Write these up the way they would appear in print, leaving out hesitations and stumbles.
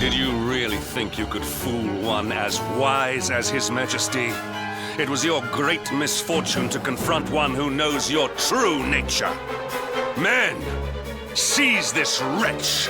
Did you really think you could fool one as wise as His Majesty? It was your great misfortune to confront one who knows your true nature. Men, seize this wretch!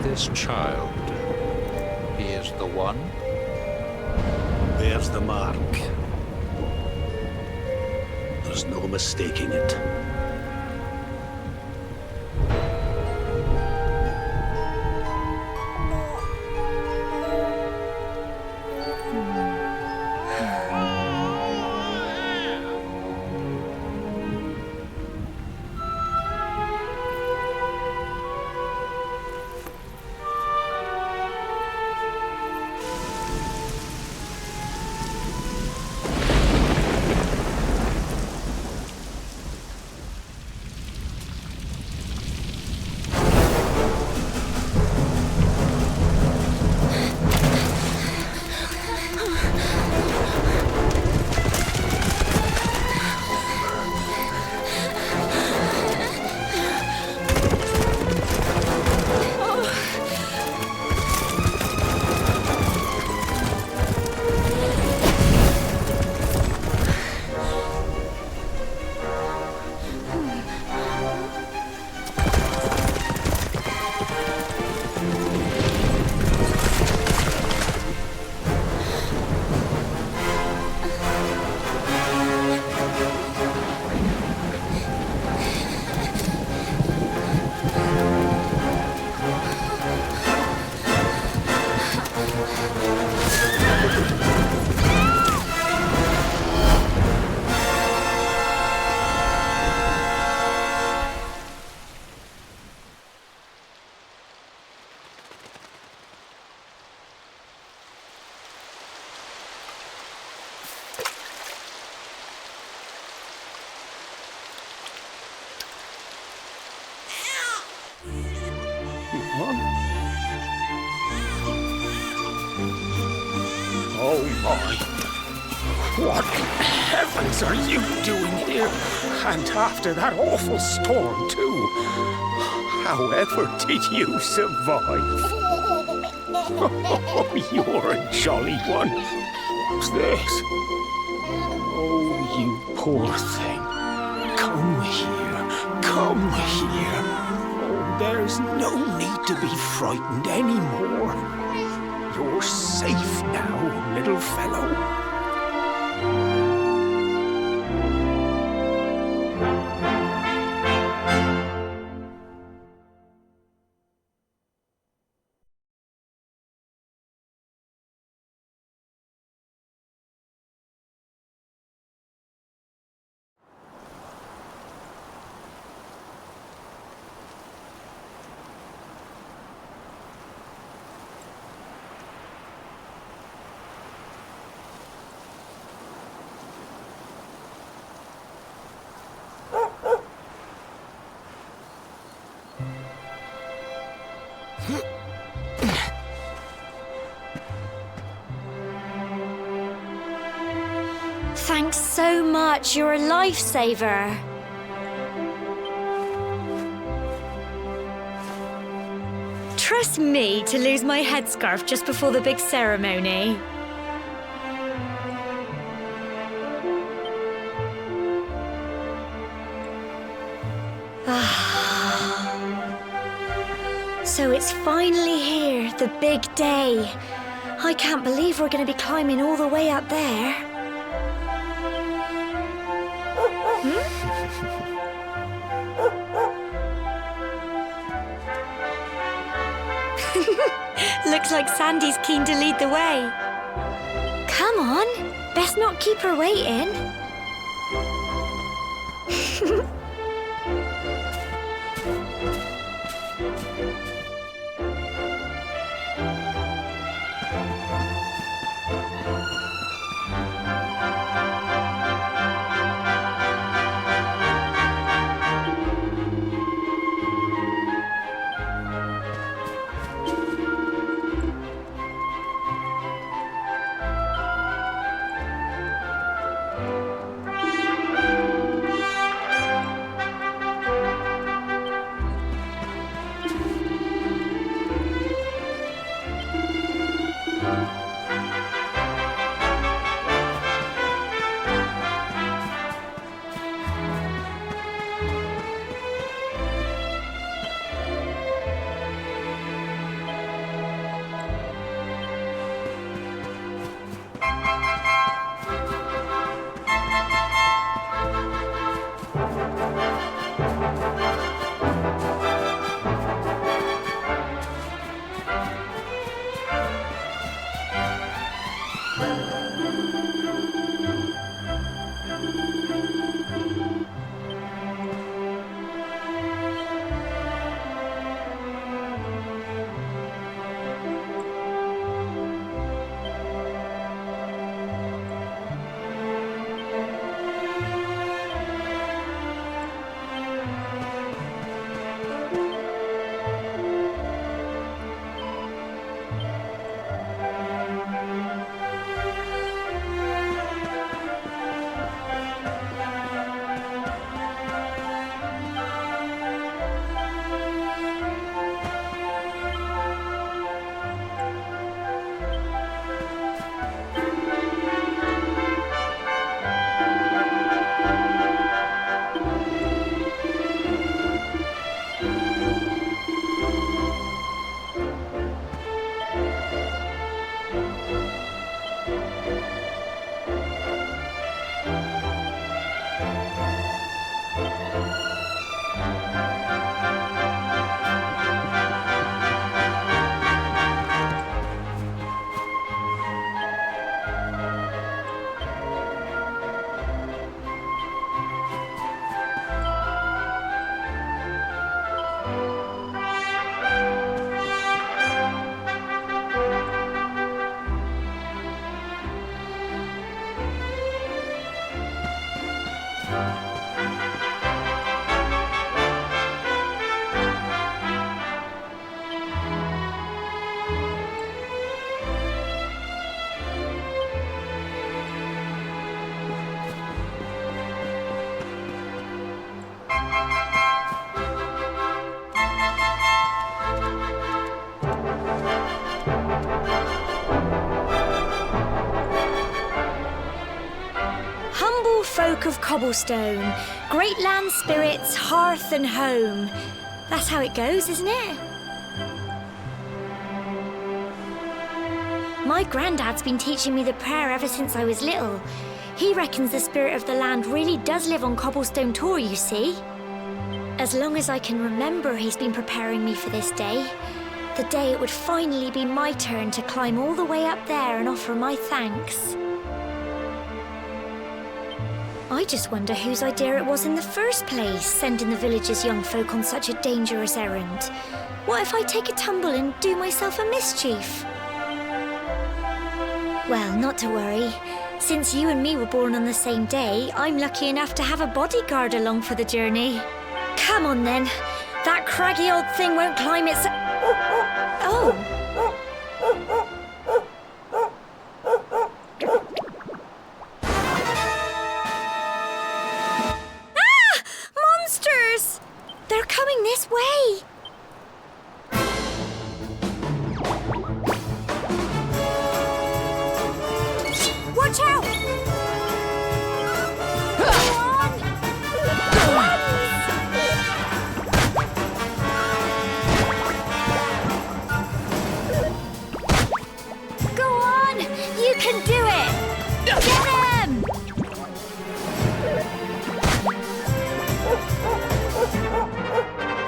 This child, he is the one? There's the mark. There's no mistaking it. Oh my! What in heavens are you doing here? And after that awful storm, too. However did you survive? Oh, you're a jolly one. What's this? Oh, you poor thing. Come here. Come here. Oh, there's no need to be frightened anymore. You're safe now, little fellow. Thanks so much, you're a lifesaver. Trust me to lose my headscarf just before the big ceremony. So it's finally here, the big day. I can't believe we're going to be climbing all the way up there. Looks like Sandy's keen to lead the way. Come on, best not keep her waiting. Folk of cobblestone, great land spirits, hearth and home. That's how it goes, isn't it? My granddad's been teaching me the prayer ever since I was little. He reckons the spirit of the land really does live on Cobblestone Tor, you see. As long as I can remember, he's been preparing me for this day. The day it would finally be my turn to climb all the way up there and offer my thanks. I just wonder whose idea it was in the first place, sending the village's young folk on such a dangerous errand. What if I take a tumble and do myself a mischief? Well, not to worry. Since you and me were born on the same day, I'm lucky enough to have a bodyguard along for the journey. Come on then. That craggy old thing won't climb itself. Oh. Ah! Monsters! They're coming this way! Watch out! Go on! Go on! You can do it! Get him!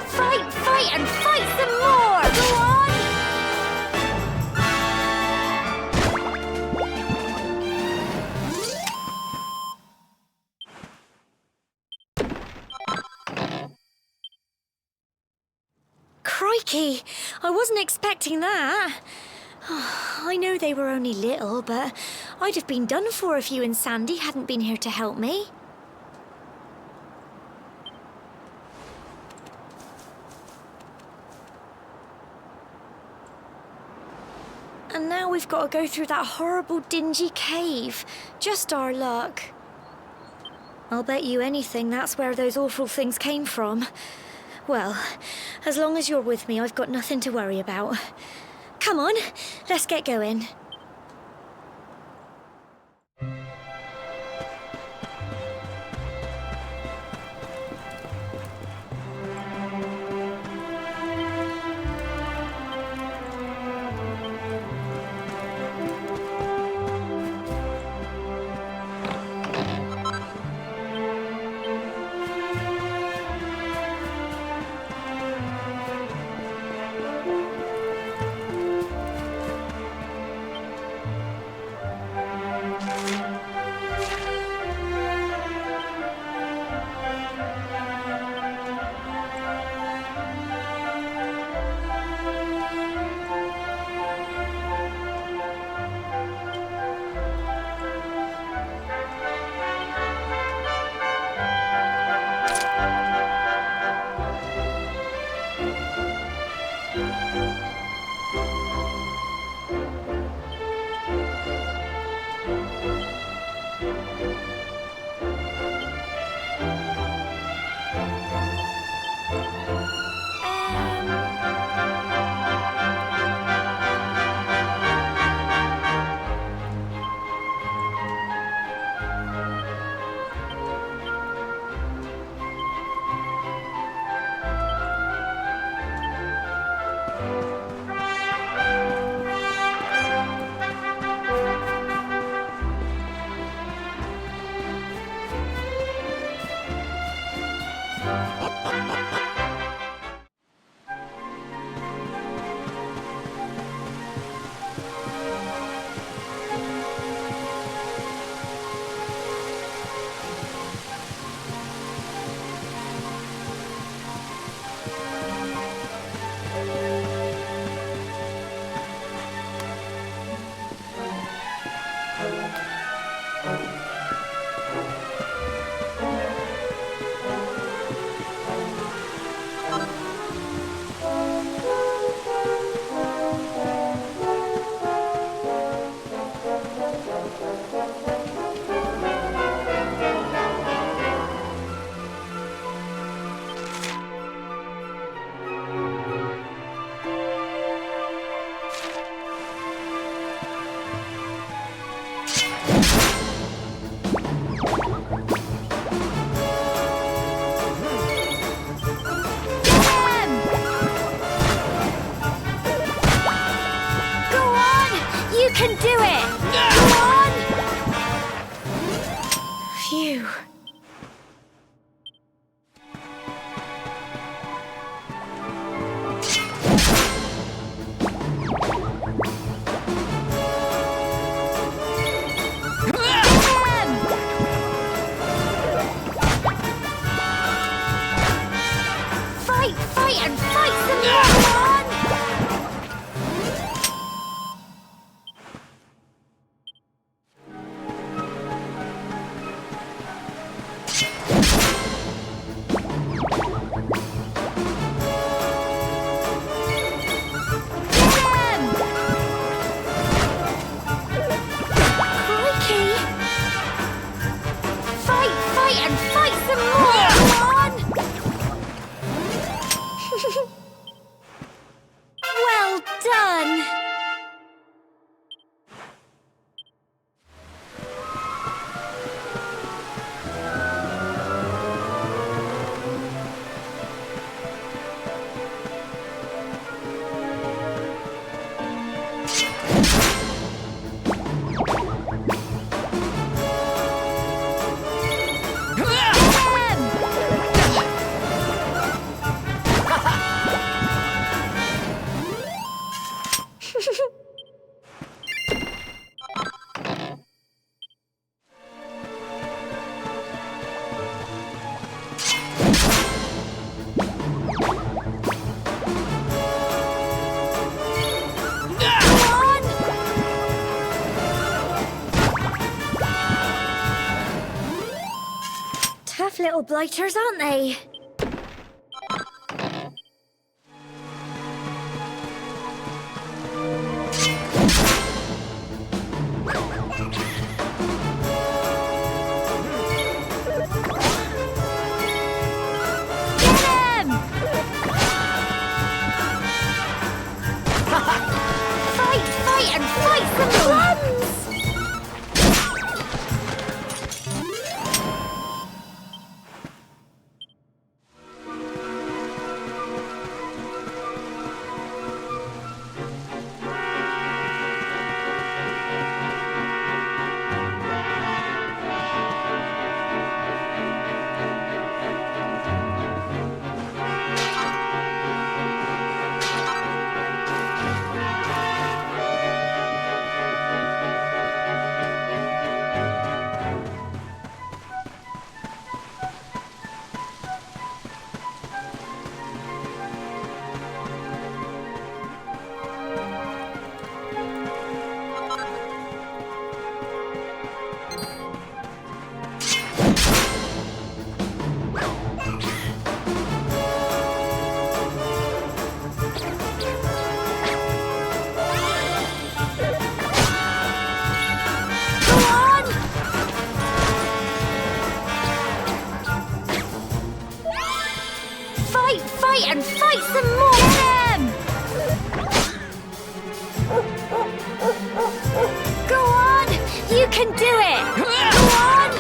Fight, and fight some more! Go on! Crikey! I wasn't expecting that. I know they were only little, but I'd have been done for if you and Sandy hadn't been here to help me. And now we've got to go through that horrible, dingy cave. Just our luck. I'll bet you anything that's where those awful things came from. Well, as long as you're with me, I've got nothing to worry about. Come on, let's get going. can do it! Come on! Phew. Fight and fight some more! fight and fight some more! Come on! Well done! Tough little blighters, aren't they? And fight some more! Get him! Go on! You can do it! Go on!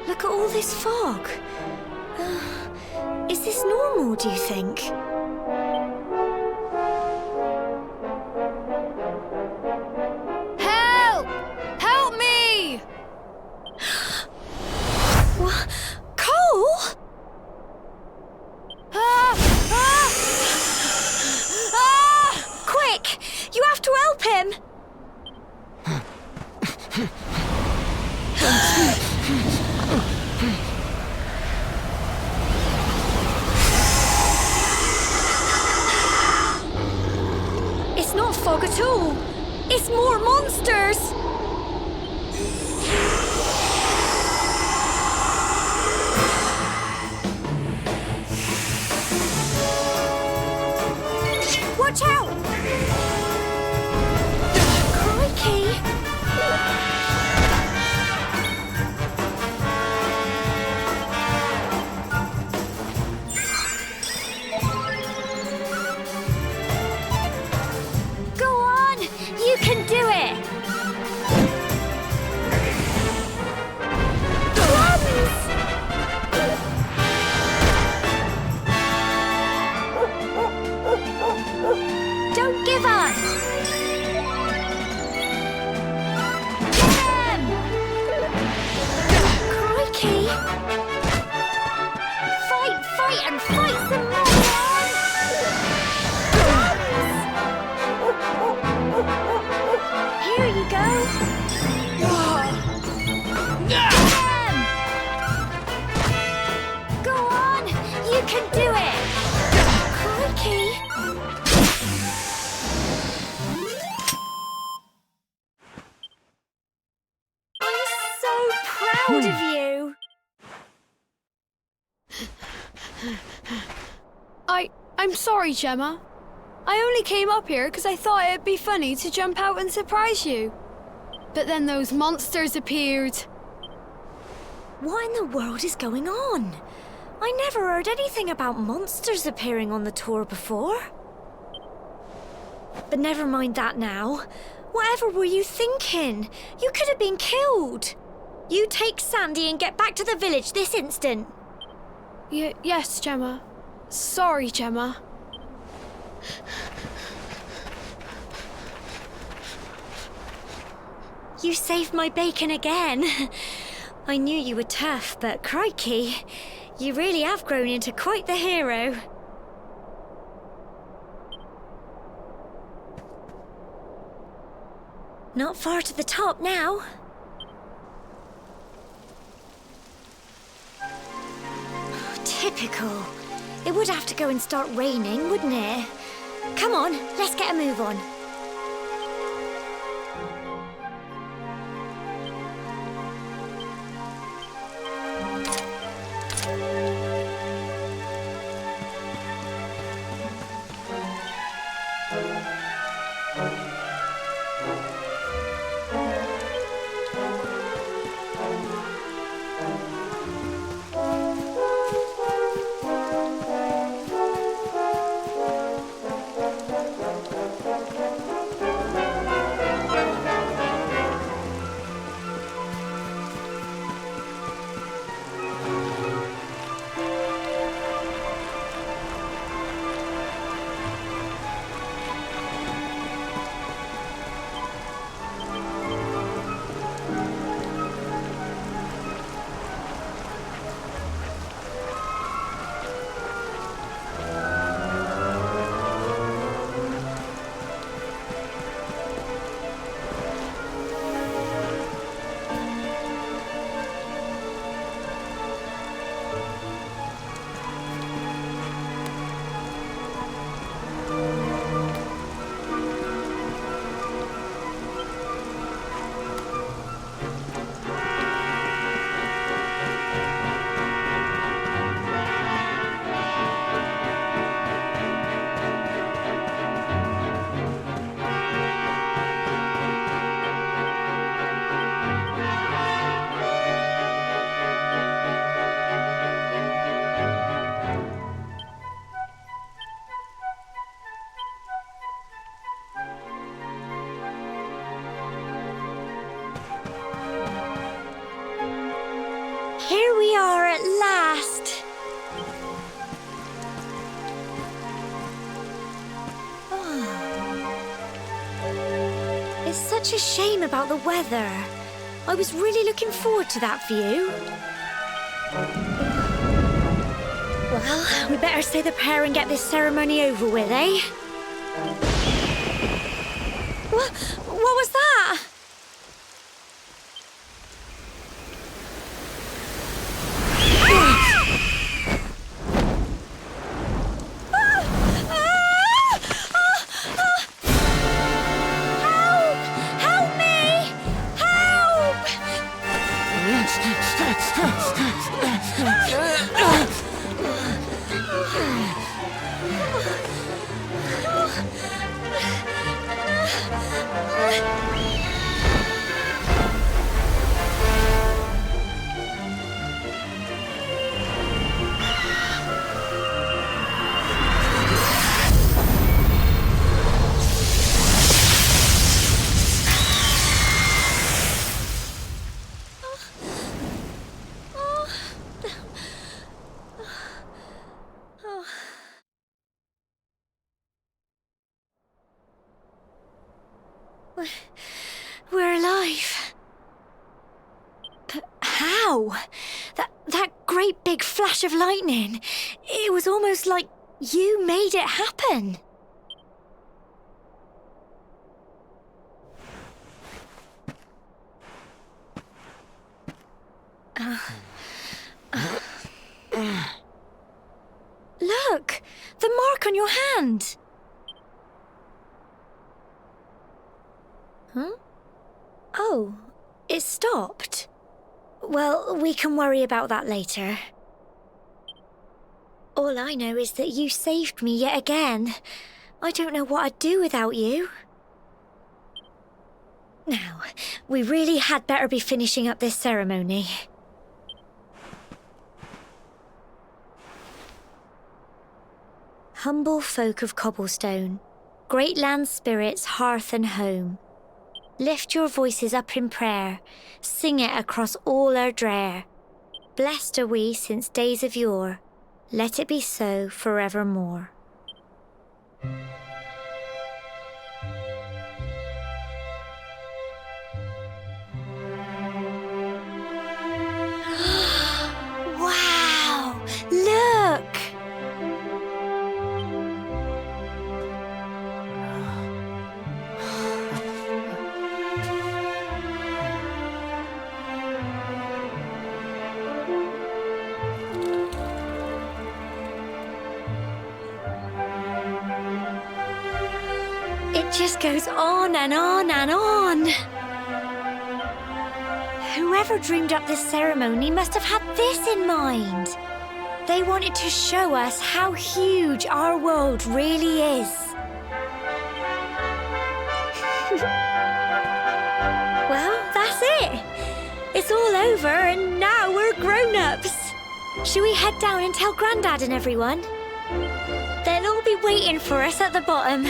Look at all this fog. Is this normal, do you think? Help! Help me! What? Cole? Quick! You have to help him! It's not fog at all. It's more monsters. Watch out! Crikey! You can do it! Don't give up! Get him! Crikey! Fight and fight some more! Here you go! Go on! You can do it! Crikey! proud of you. I'm sorry, Gemma. I only came up here because I thought it'd be funny to jump out and surprise you. But then those monsters appeared. What in the world is going on? I never heard anything about monsters appearing on the tour before. But never mind that now. Whatever were you thinking? You could have been killed. You take Sandy and get back to the village this instant. Yes, Gemma. Sorry, Gemma. You saved my bacon again. I knew you were tough, but crikey, you really have grown into quite the hero. Not far to the top now. Typical. It would have to go and start raining, wouldn't it? Come on, let's get a move on. Here we are at last. Oh. It's such a shame about the weather. I was really looking forward to that view. Well, we better say the prayer and get this ceremony over with, eh? What was that? We're alive. But how? That great big flash of lightning. It was almost like you made it happen. Look! The mark on your hand! Huh? Oh, it stopped. Well, we can worry about that later. All I know is that you saved me yet again. I don't know what I'd do without you. Now, we really had better be finishing up this ceremony. Humble folk of cobblestone, great land spirits, hearth and home, lift your voices up in prayer, sing it across all our drear. Blessed are we since days of yore, let it be so forevermore. Wow! Look! It just goes on and on and on. Whoever dreamed up this ceremony must have had this in mind. They wanted to show us how huge our world really is. Well, that's it. It's all over and now we're grown-ups. Should we head down and tell Grandad and everyone? They'll all be waiting for us at the bottom.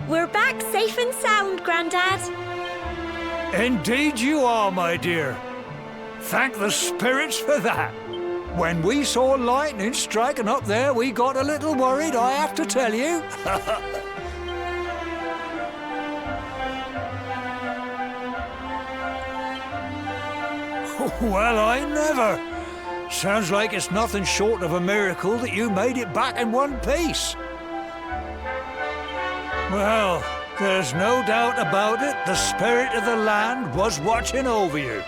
We're back safe and sound, Grandad. Indeed you are, my dear. Thank the spirits for that. When we saw lightning striking up there, we got a little worried, I have to tell you. Well, I never. Sounds like it's nothing short of a miracle that you made it back in one piece. Well, there's no doubt about it, the spirit of the land was watching over you.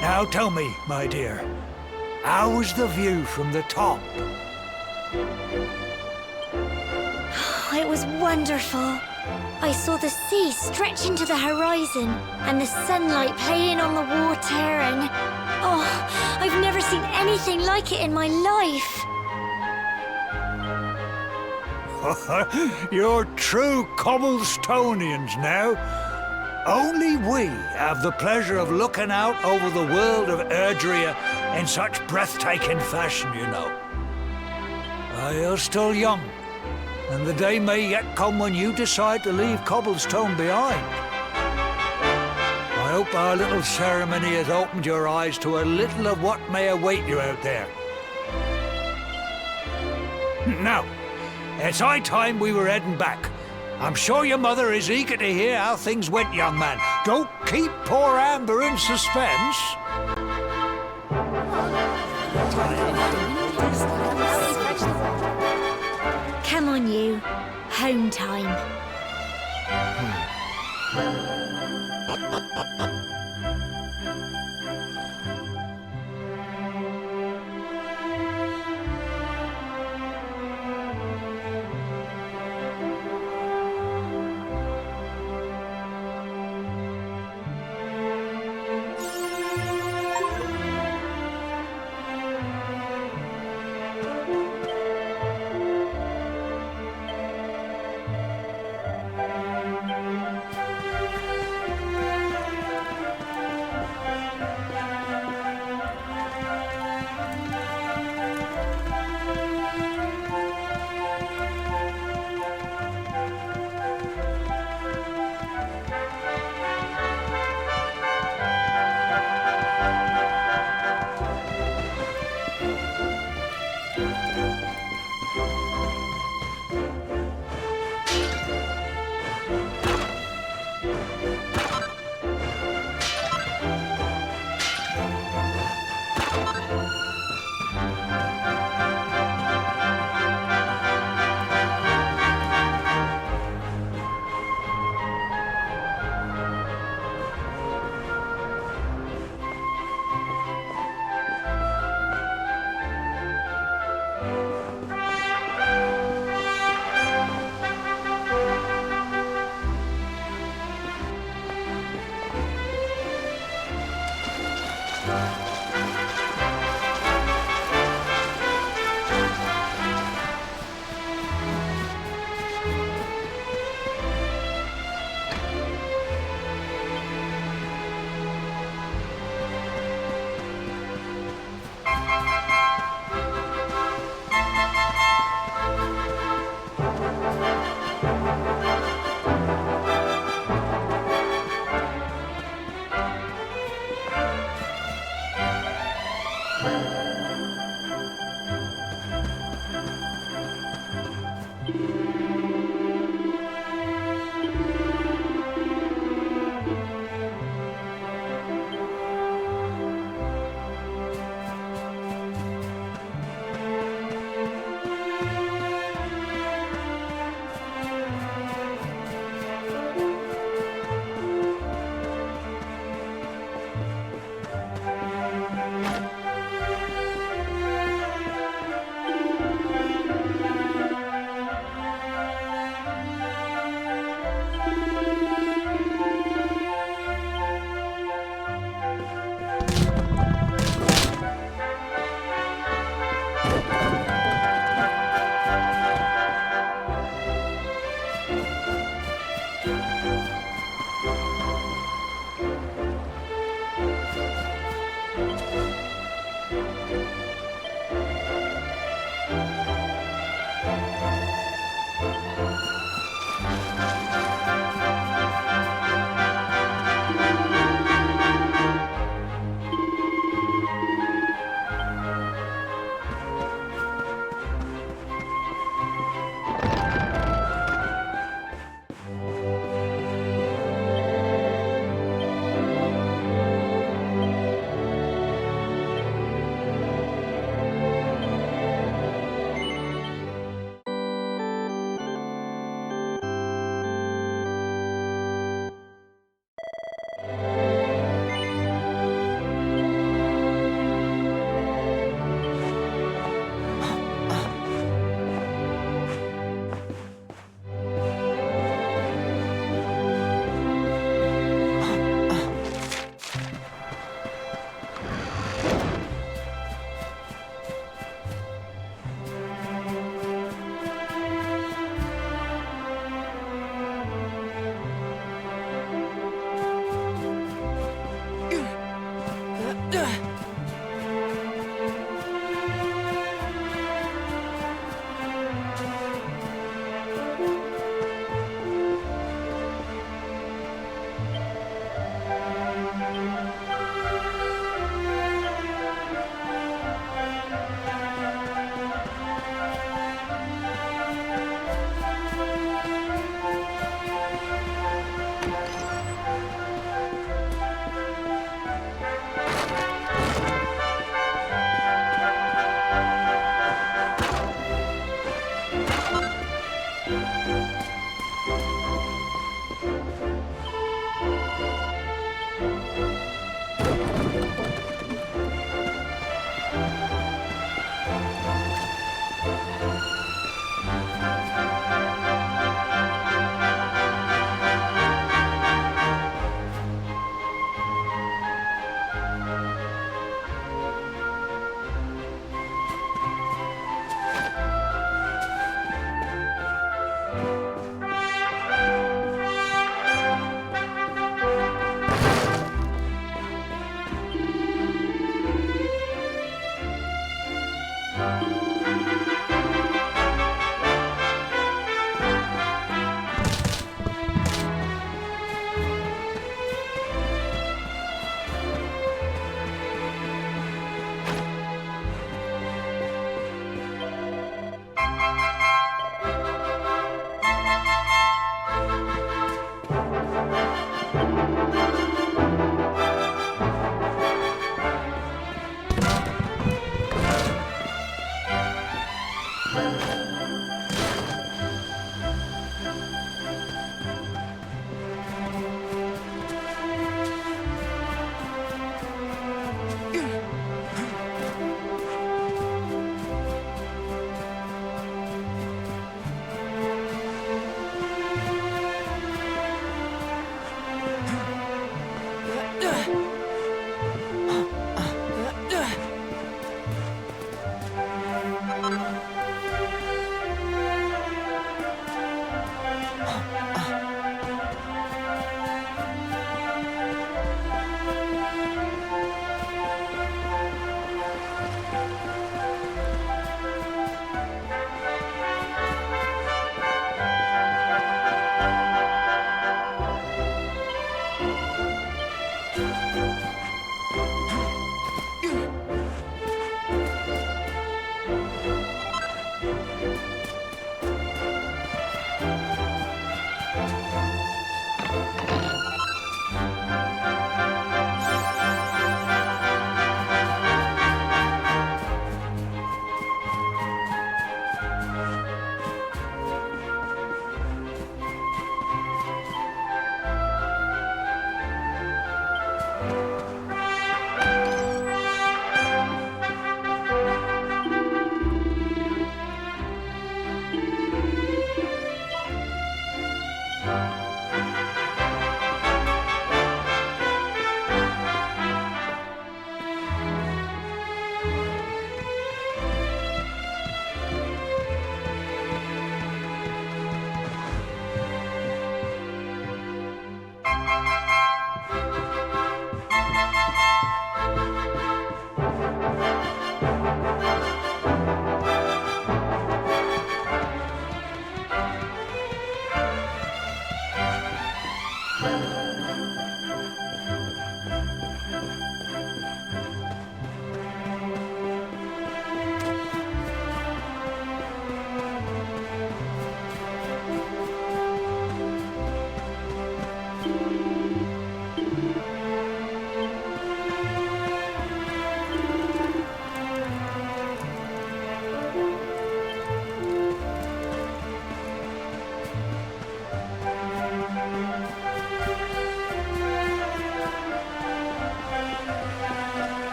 Now tell me, my dear, how was the view from the top? It was wonderful. I saw the sea stretch into the horizon and the sunlight playing on the water and... Oh, I've never seen anything like it in my life. You're true cobblestonians now. Only we have the pleasure of looking out over the world of Erdrea in such breathtaking fashion, you know. You're still young, and the day may yet come when you decide to leave cobblestone behind. I hope our little ceremony has opened your eyes to a little of what may await you out there. Now, it's high time we were heading back. I'm sure your mother is eager to hear how things went, young man. Don't keep poor Amber in suspense. Come on, you. Home time.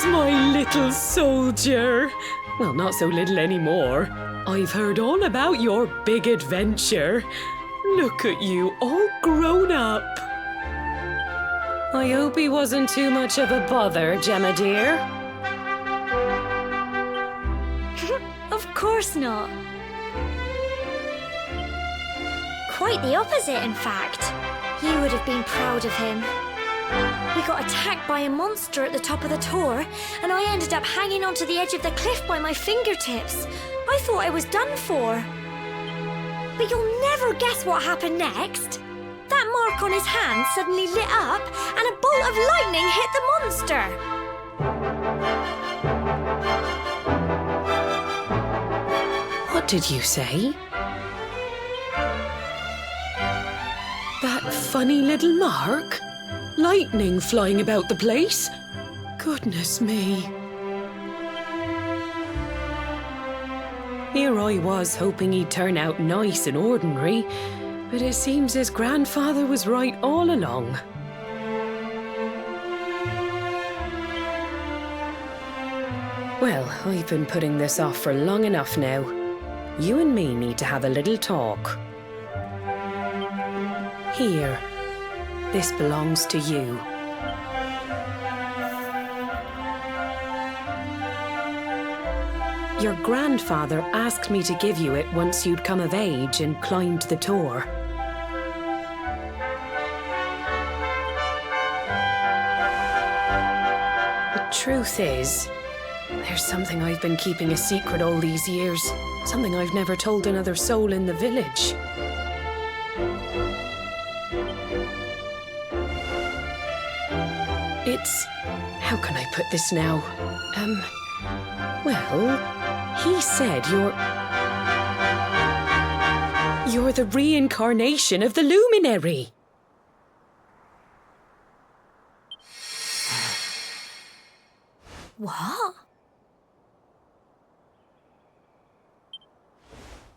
My little soldier. Well, not so little anymore. I've heard all about your big adventure. Look at you, all grown up. I hope he wasn't too much of a bother, Gemma dear. Of course not. Quite the opposite, in fact. You would have been proud of him. We got attacked by a monster at the top of the tower, and I ended up hanging onto the edge of the cliff by my fingertips. I thought I was done for. But you'll never guess what happened next. That mark on his hand suddenly lit up, and a bolt of lightning hit the monster. What did you say? That funny little mark? Lightning flying about the place? Goodness me. Here I was hoping he'd turn out nice and ordinary, but it seems his grandfather was right all along. Well, I've been putting this off for long enough now. You and me need to have a little talk. Here. This belongs to you. Your grandfather asked me to give you it once you'd come of age and climbed the Tor. The truth is, there's something I've been keeping a secret all these years. Something I've never told another soul in the village. It's... how can I put this now? Well, he said you're the reincarnation of the luminary. What?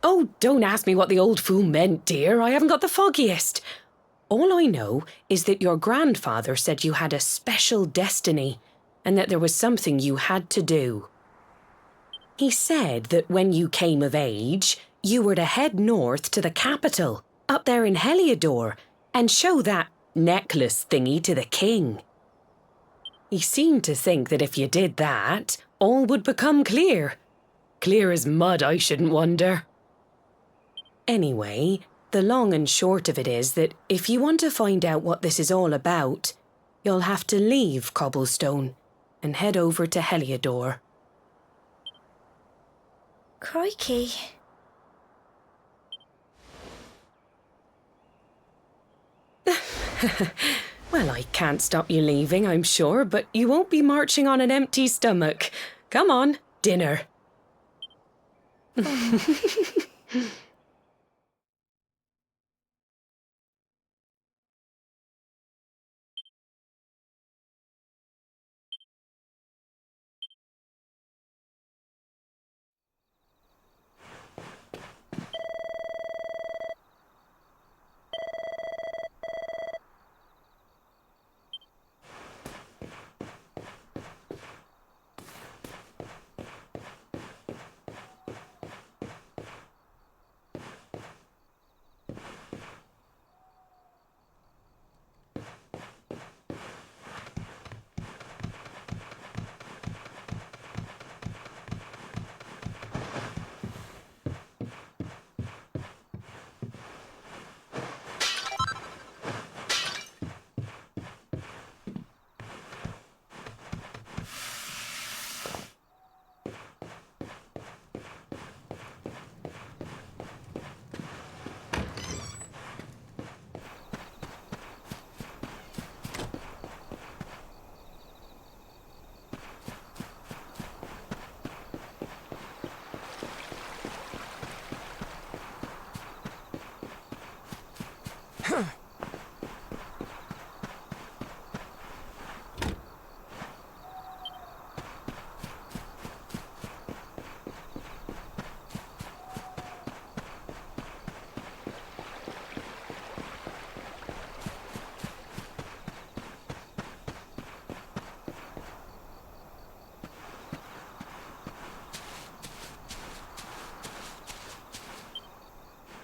Oh, don't ask me what the old fool meant, dear. I haven't got the foggiest. All I know is that your grandfather said you had a special destiny and that there was something you had to do. He said that when you came of age, you were to head north to the capital, up there in Heliodor, and show that necklace thingy to the king. He seemed to think that if you did that, all would become clear. Clear as mud, I shouldn't wonder. Anyway, the long and short of it is that if you want to find out what this is all about, you'll have to leave Cobblestone and head over to Heliodor. Crikey. Well, I can't stop you leaving, I'm sure, but you won't be marching on an empty stomach. Come on, dinner.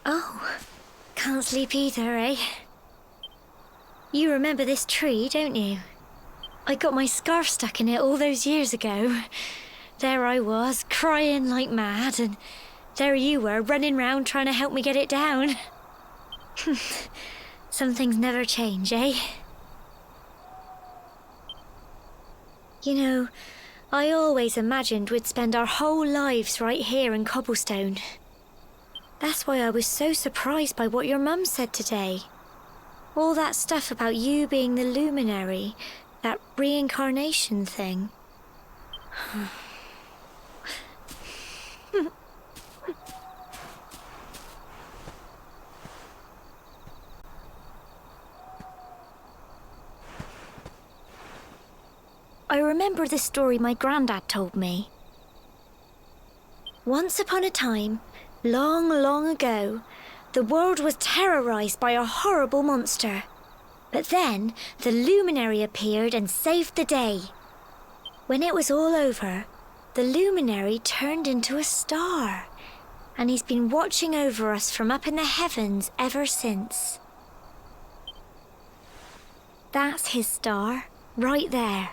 Oh, can't sleep either, eh? You remember this tree, don't you? I got my scarf stuck in it all those years ago. There I was, crying like mad, and there you were, running round trying to help me get it down. Some things never change, eh? You know, I always imagined we'd spend our whole lives right here in Cobblestone. That's why I was so surprised by what your mum said today. All that stuff about you being the luminary, that reincarnation thing. I remember the story my granddad told me. Once upon a time, long, long ago, the world was terrorized by a horrible monster. But then, the luminary appeared and saved the day. When it was all over, The luminary turned into a star, and he's been watching over us from up in the heavens ever since. That's his star, right there.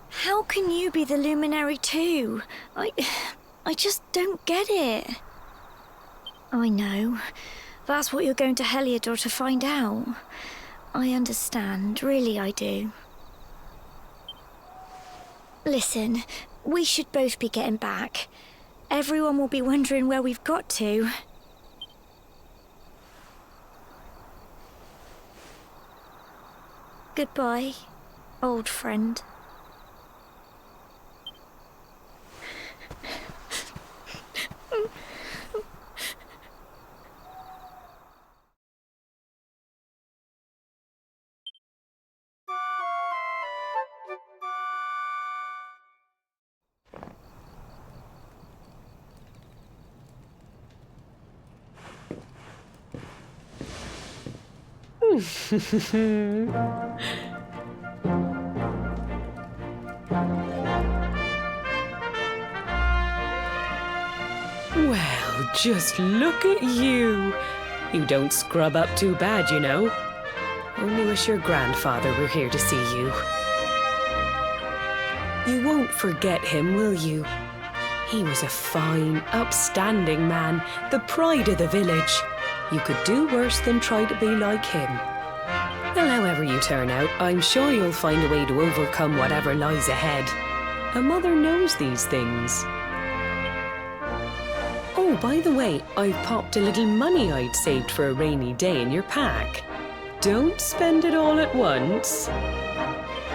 How can you be the luminary too? I just don't get it. I know. That's what you're going to Heliodor to find out. I understand, really I do. Listen, we should both be getting back. Everyone will be wondering where we've got to. Goodbye, old friend. Well, just look at you. You don't scrub up too bad, you know. Only wish your grandfather were here to see you. You won't forget him, will you? He was a fine, upstanding man, the pride of the village. You could do worse than try to be like him. Well, however you turn out, I'm sure you'll find a way to overcome whatever lies ahead. A mother knows these things. Oh, by the way, I've popped a little money I'd saved for a rainy day in your pack. Don't spend it all at once.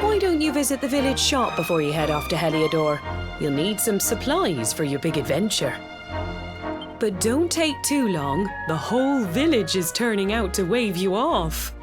Why don't you visit the village shop before you head off to Heliodor? You'll need some supplies for your big adventure. But don't take too long. The whole village is turning out to wave you off.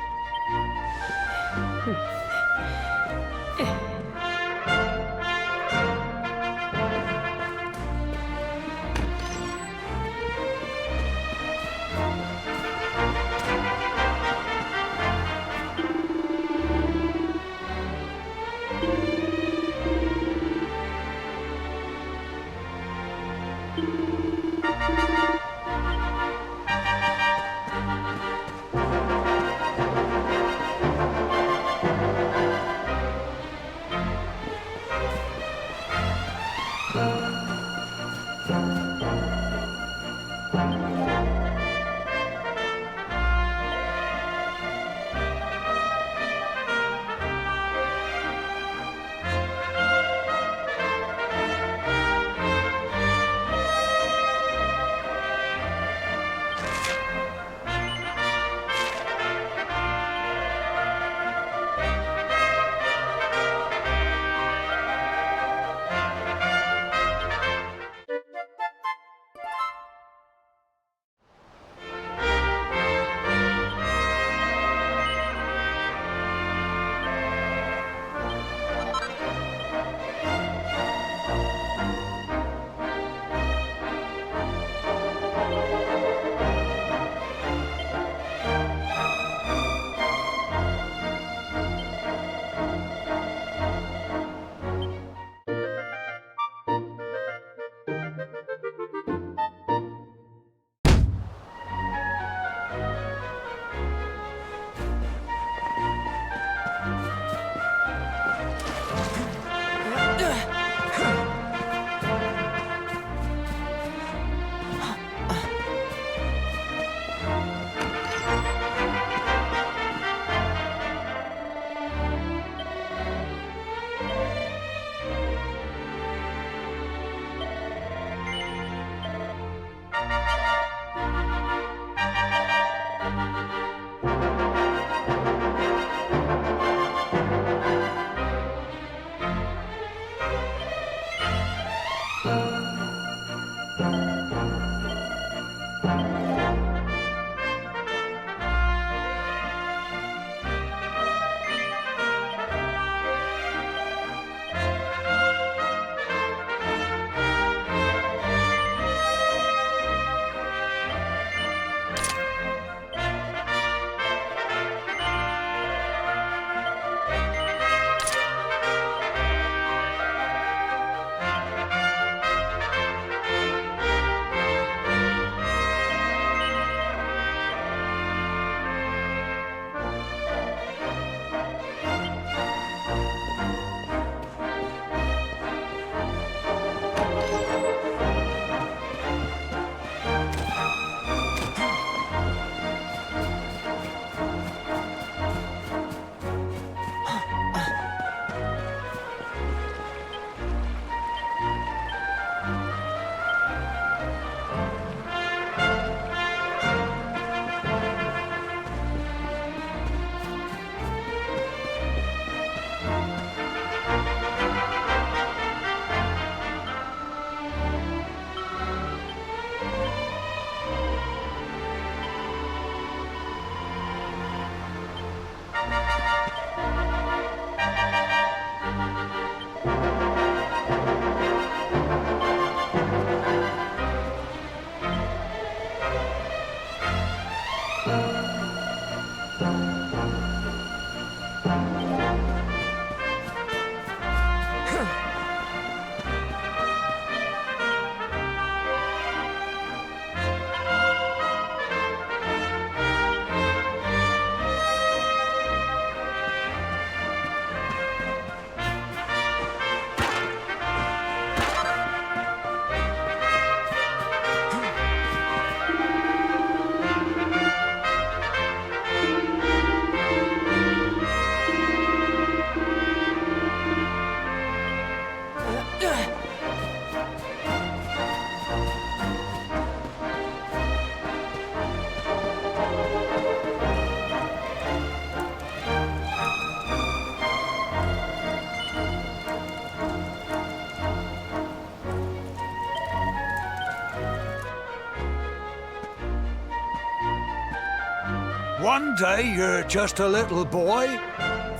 One day you're just a little boy,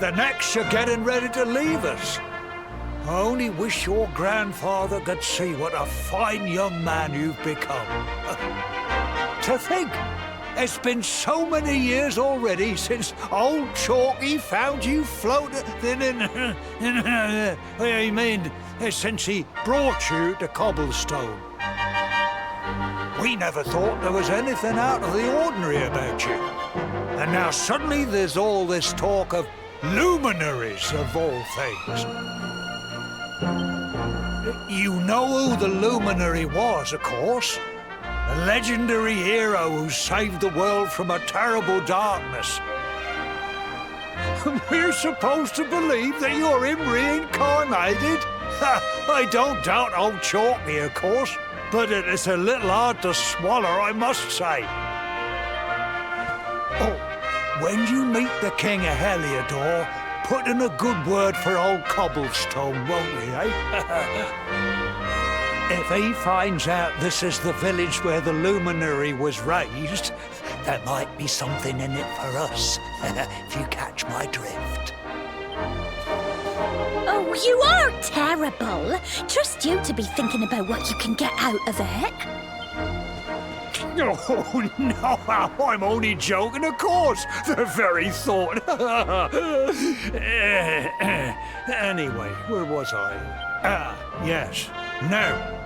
the next you're getting ready to leave us. I only wish your grandfather could see what a fine young man you've become. To think, it's been so many years already since old Chalky found you floating since he brought you to Cobblestone. We never thought there was anything out of the ordinary about you. And now suddenly there's all this talk of luminaries of all things. You know who the luminary was, of course. A legendary hero who saved the world from a terrible darkness. We're supposed to believe that you're him reincarnated? I don't doubt old Chalky, of course, but it's a little hard to swallow, I must say. Oh, when you meet the King of Heliodor, put in a good word for old Cobblestone, won't you, eh? If he finds out this is the village where the luminary was raised, there might be something in it for us, if you catch my drift. Oh, you are terrible. Trust you to be thinking about what you can get out of it. Oh, no, I'm only joking, of course. The very thought. Anyway, where was I? Yes. Now,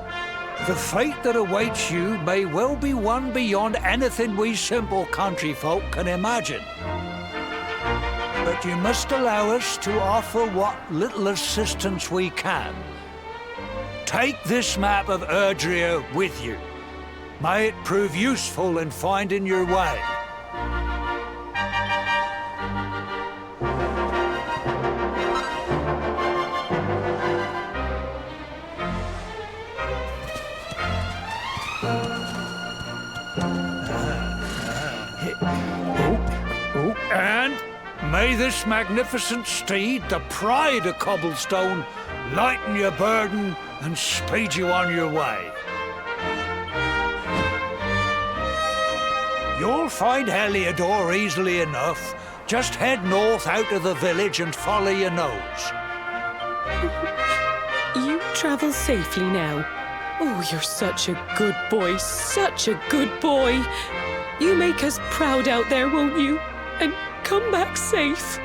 the fate that awaits you may well be one beyond anything we simple country folk can imagine. But you must allow us to offer what little assistance we can. Take this map of Erdrea with you. May it prove useful in finding your way. And may this magnificent steed, the pride of Cobblestone, lighten your burden and speed you on your way. You'll find Heliodor easily enough. Just head north out of the village and follow your nose. You travel safely now. Oh, you're such a good boy, such a good boy. You make us proud out there, won't you? And come back safe.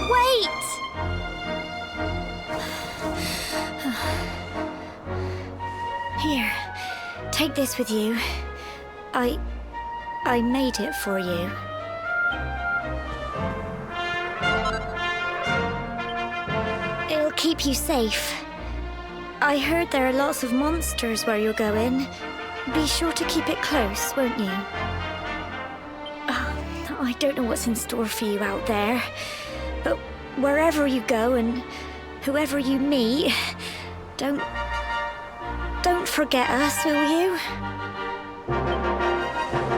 Wait! Here, take this with you. I made it for you. It'll keep you safe. I heard there are lots of monsters where you're going. Be sure to keep it close, won't you? Oh, I don't know what's in store for you out there, but wherever you go and whoever you meet, don't forget us, will you?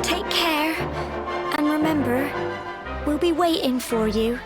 Take care, and remember, we'll be waiting for you.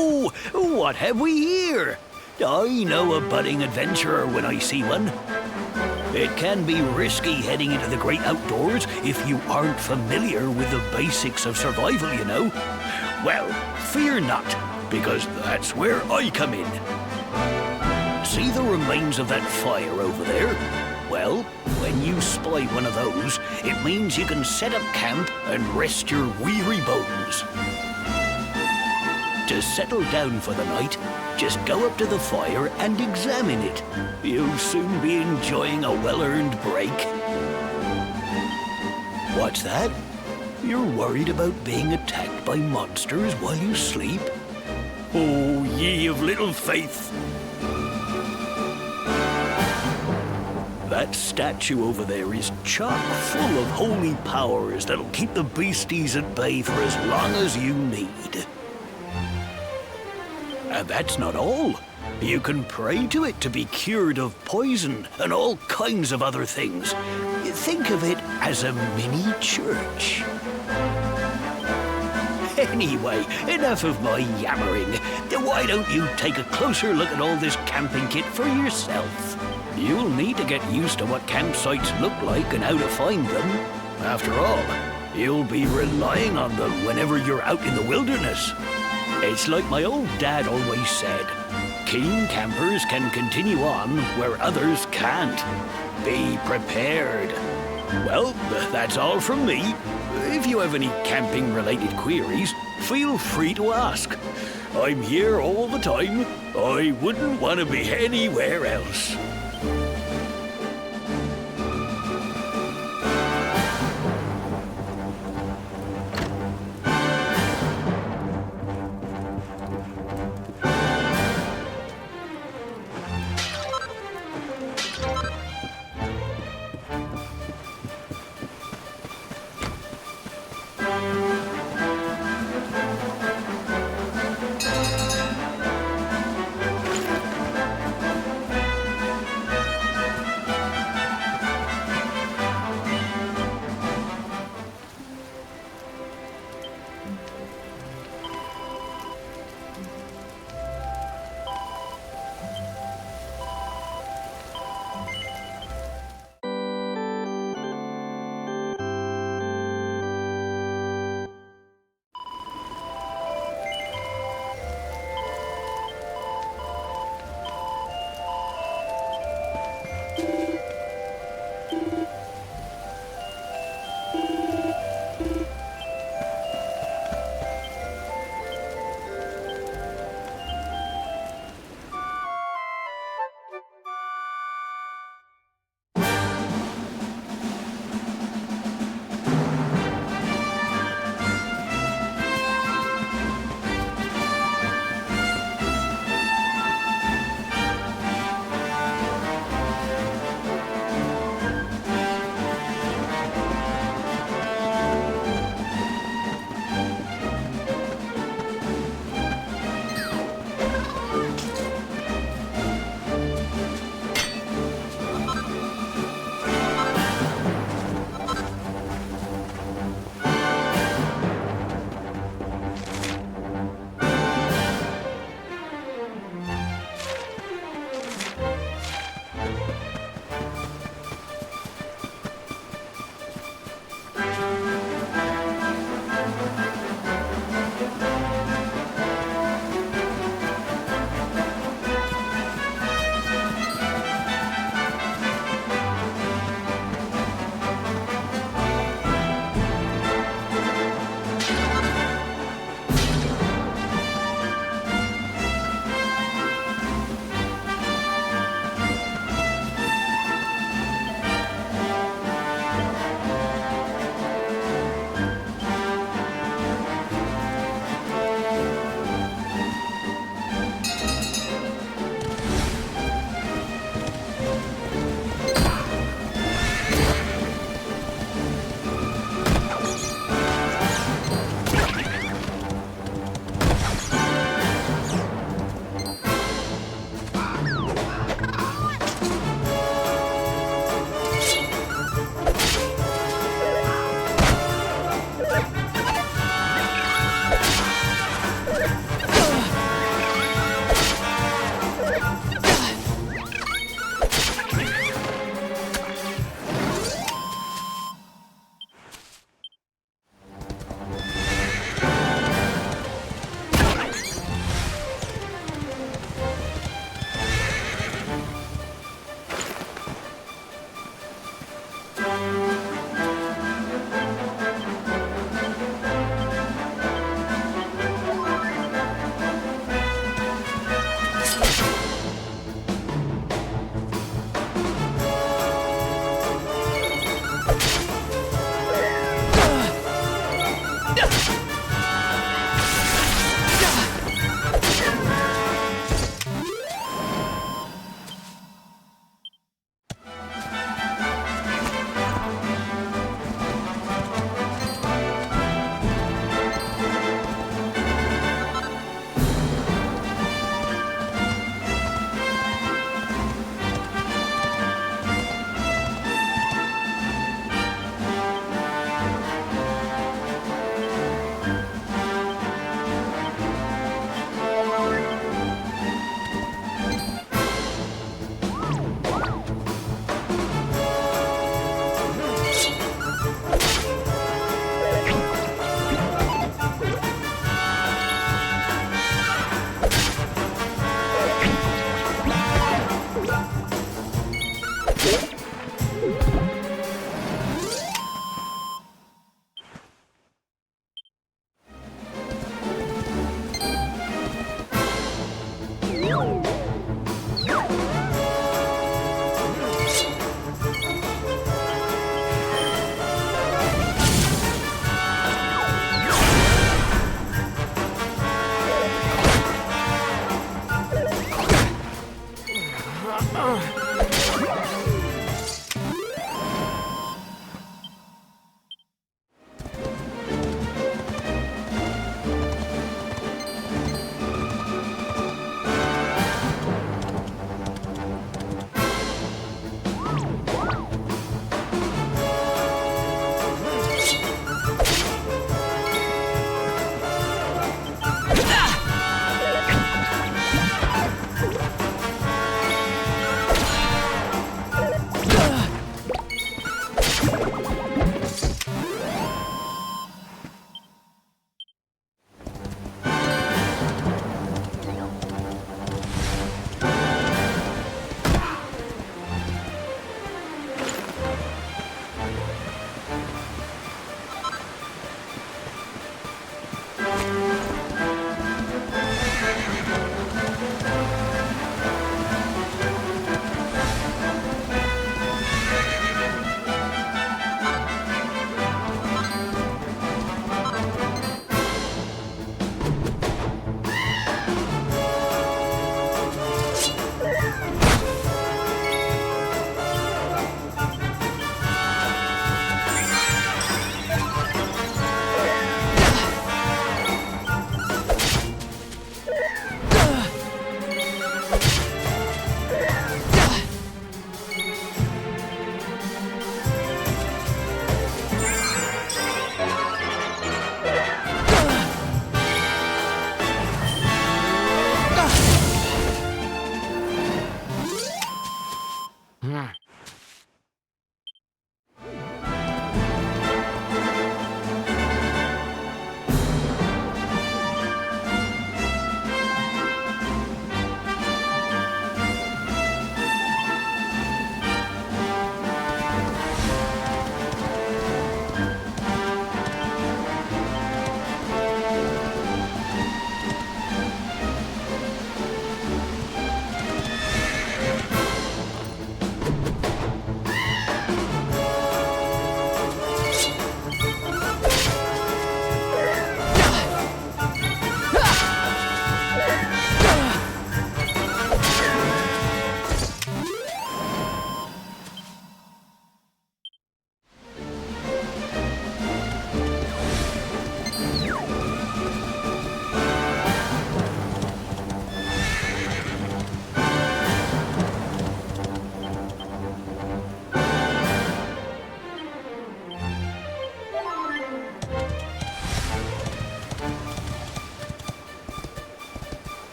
Oh, what have we here? I know a budding adventurer when I see one. It can be risky heading into the great outdoors if you aren't familiar with the basics of survival, you know. Well, fear not, because that's where I come in. See the remains of that fire over there? Well, when you spy one of those, it means you can set up camp and rest your weary bones. To settle down for the night, just go up to the fire and examine it. You'll soon be enjoying a well-earned break. What's that? You're worried about being attacked by monsters while you sleep? Oh, ye of little faith! That statue over there is chock full of holy powers that'll keep the beasties at bay for as long as you need. And that's not all. You can pray to it to be cured of poison and all kinds of other things. Think of it as a mini church. Anyway, enough of my yammering. Why don't you take a closer look at all this camping kit for yourself? You'll need to get used to what campsites look like and how to find them. After all, you'll be relying on them whenever you're out in the wilderness. It's like my old dad always said, keen campers can continue on where others can't. Be prepared. Well, that's all from me. If you have any camping-related queries, feel free to ask. I'm here all the time. I wouldn't want to be anywhere else.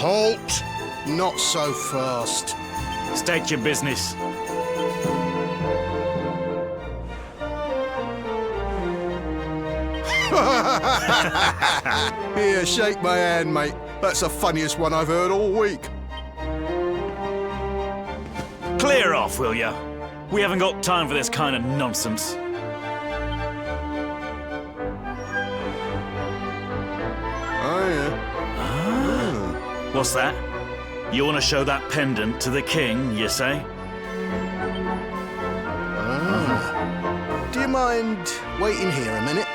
Halt! Not so fast. State your business. Here, shake my hand, mate. That's the funniest one I've heard all week. Clear off, will ya? We haven't got time for this kind of nonsense. Oh, yeah. What's that? You want to show that pendant to the king, you say? Do you mind waiting here a minute?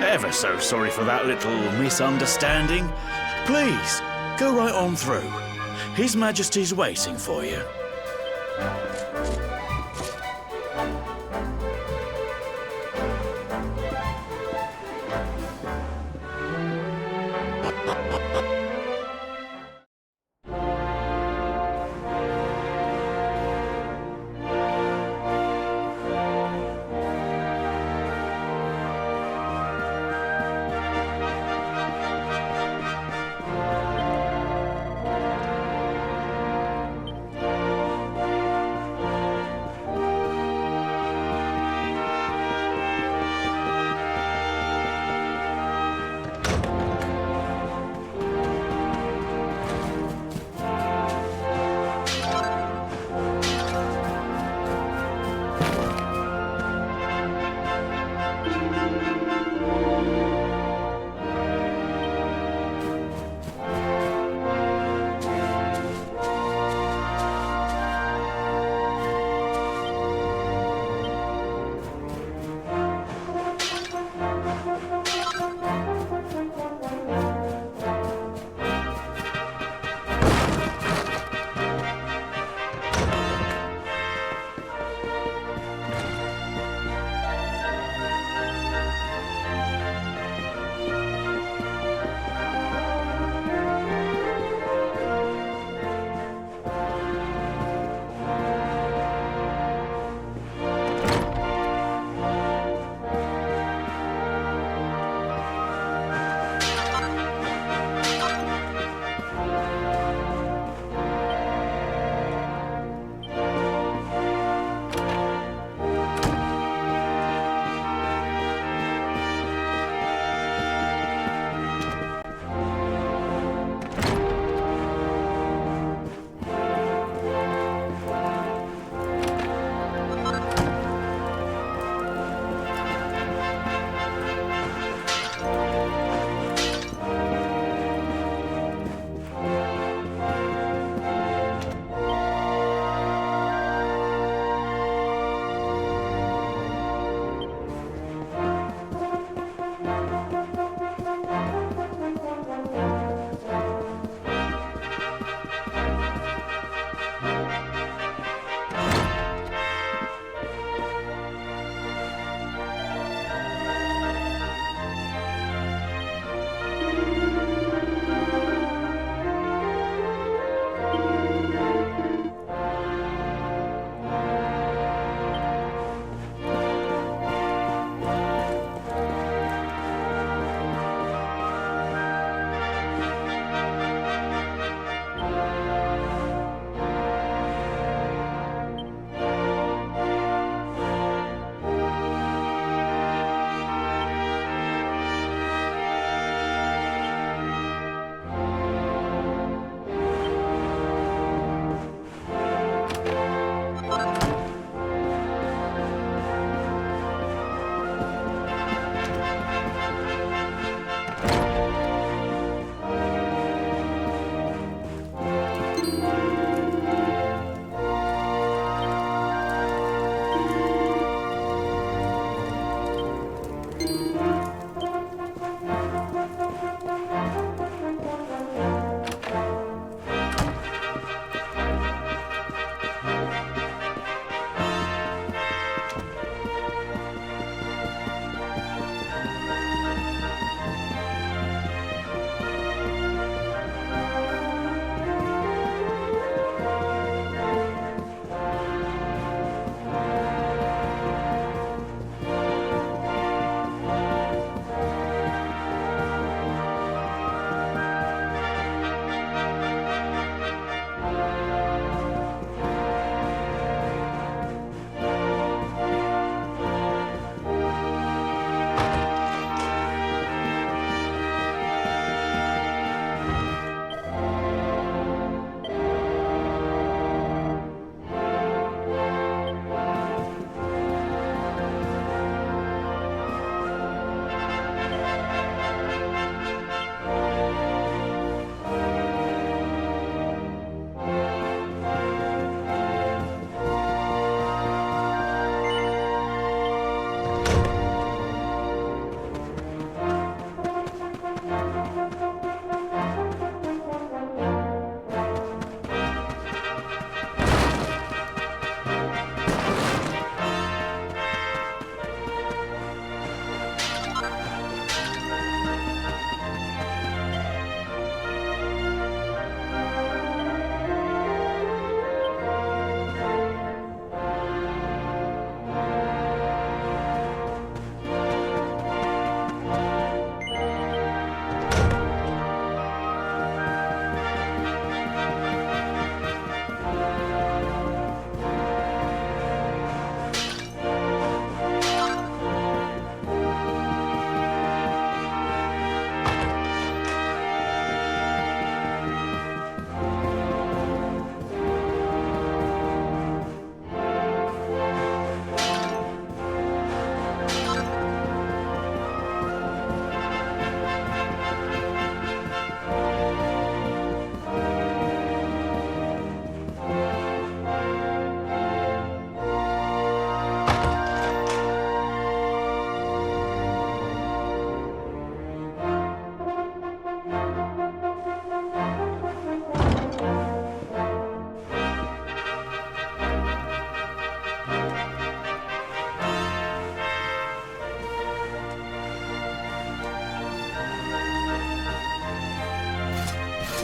Ever so sorry for that little misunderstanding. Please, go right on through. His Majesty's waiting for you.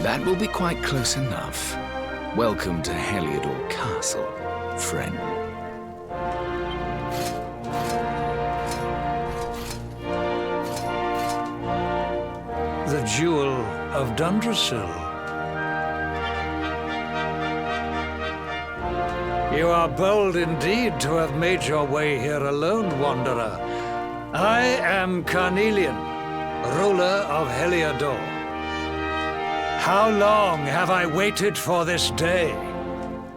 That will be quite close enough. Welcome to Heliodor Castle, friend. The Jewel of Dundrasil. You are bold indeed to have made your way here alone, Wanderer. I am Carnelian, ruler of Heliodor. How long have I waited for this day?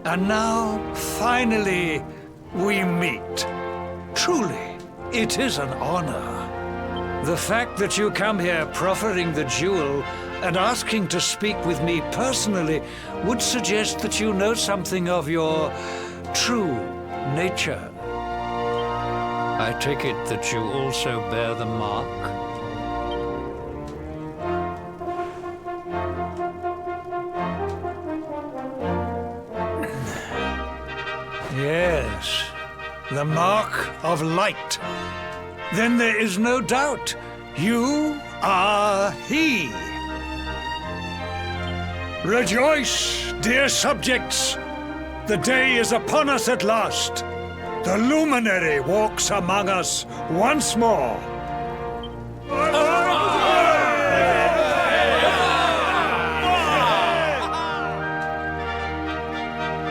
And now, finally, we meet. Truly, it is an honor. The fact that you come here proffering the jewel and asking to speak with me personally would suggest that you know something of your true nature. I take it that you also bear the mark? Yes, the mark of light. Then there is no doubt. You are he. Rejoice, dear subjects. The day is upon us at last. The luminary walks among us once more.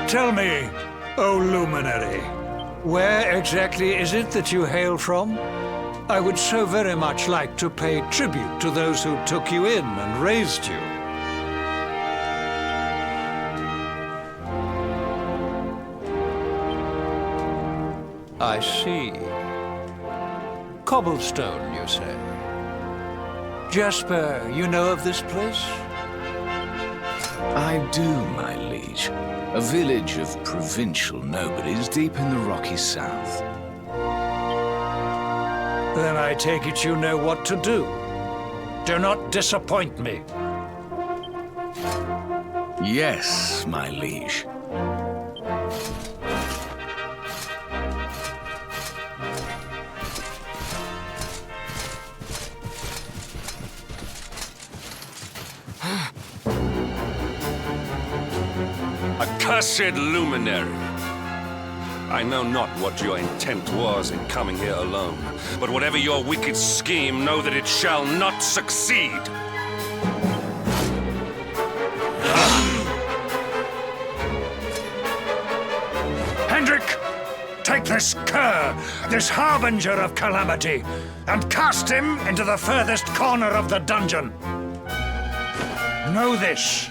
Tell me, O luminary, where exactly is it that you hail from? I would so very much like to pay tribute to those who took you in and raised you. I see. Cobblestone, you say? Jasper, you know of this place? I do, my liege. A village of provincial nobodies deep in the rocky south. Then I take it you know what to do. Do not disappoint me. Yes, my liege. Accursed luminary! I know not what your intent was in coming here alone, but whatever your wicked scheme, know that it shall not succeed! Hendrik, take this cur, this harbinger of calamity, and cast him into the furthest corner of the dungeon. Know this,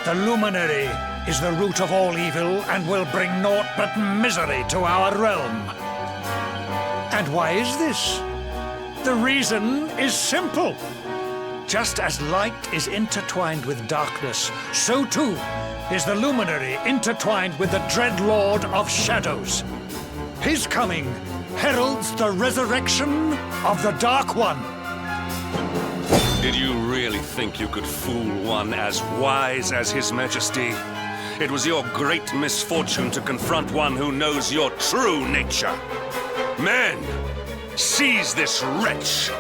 the luminary is the root of all evil and will bring naught but misery to our realm. And why is this? The reason is simple. Just as light is intertwined with darkness, so too is the luminary intertwined with the dread lord of shadows. His coming heralds the resurrection of the Dark One. Did you really think you could fool one as wise as His Majesty? It was your great misfortune to confront one who knows your true nature. Men, seize this wretch!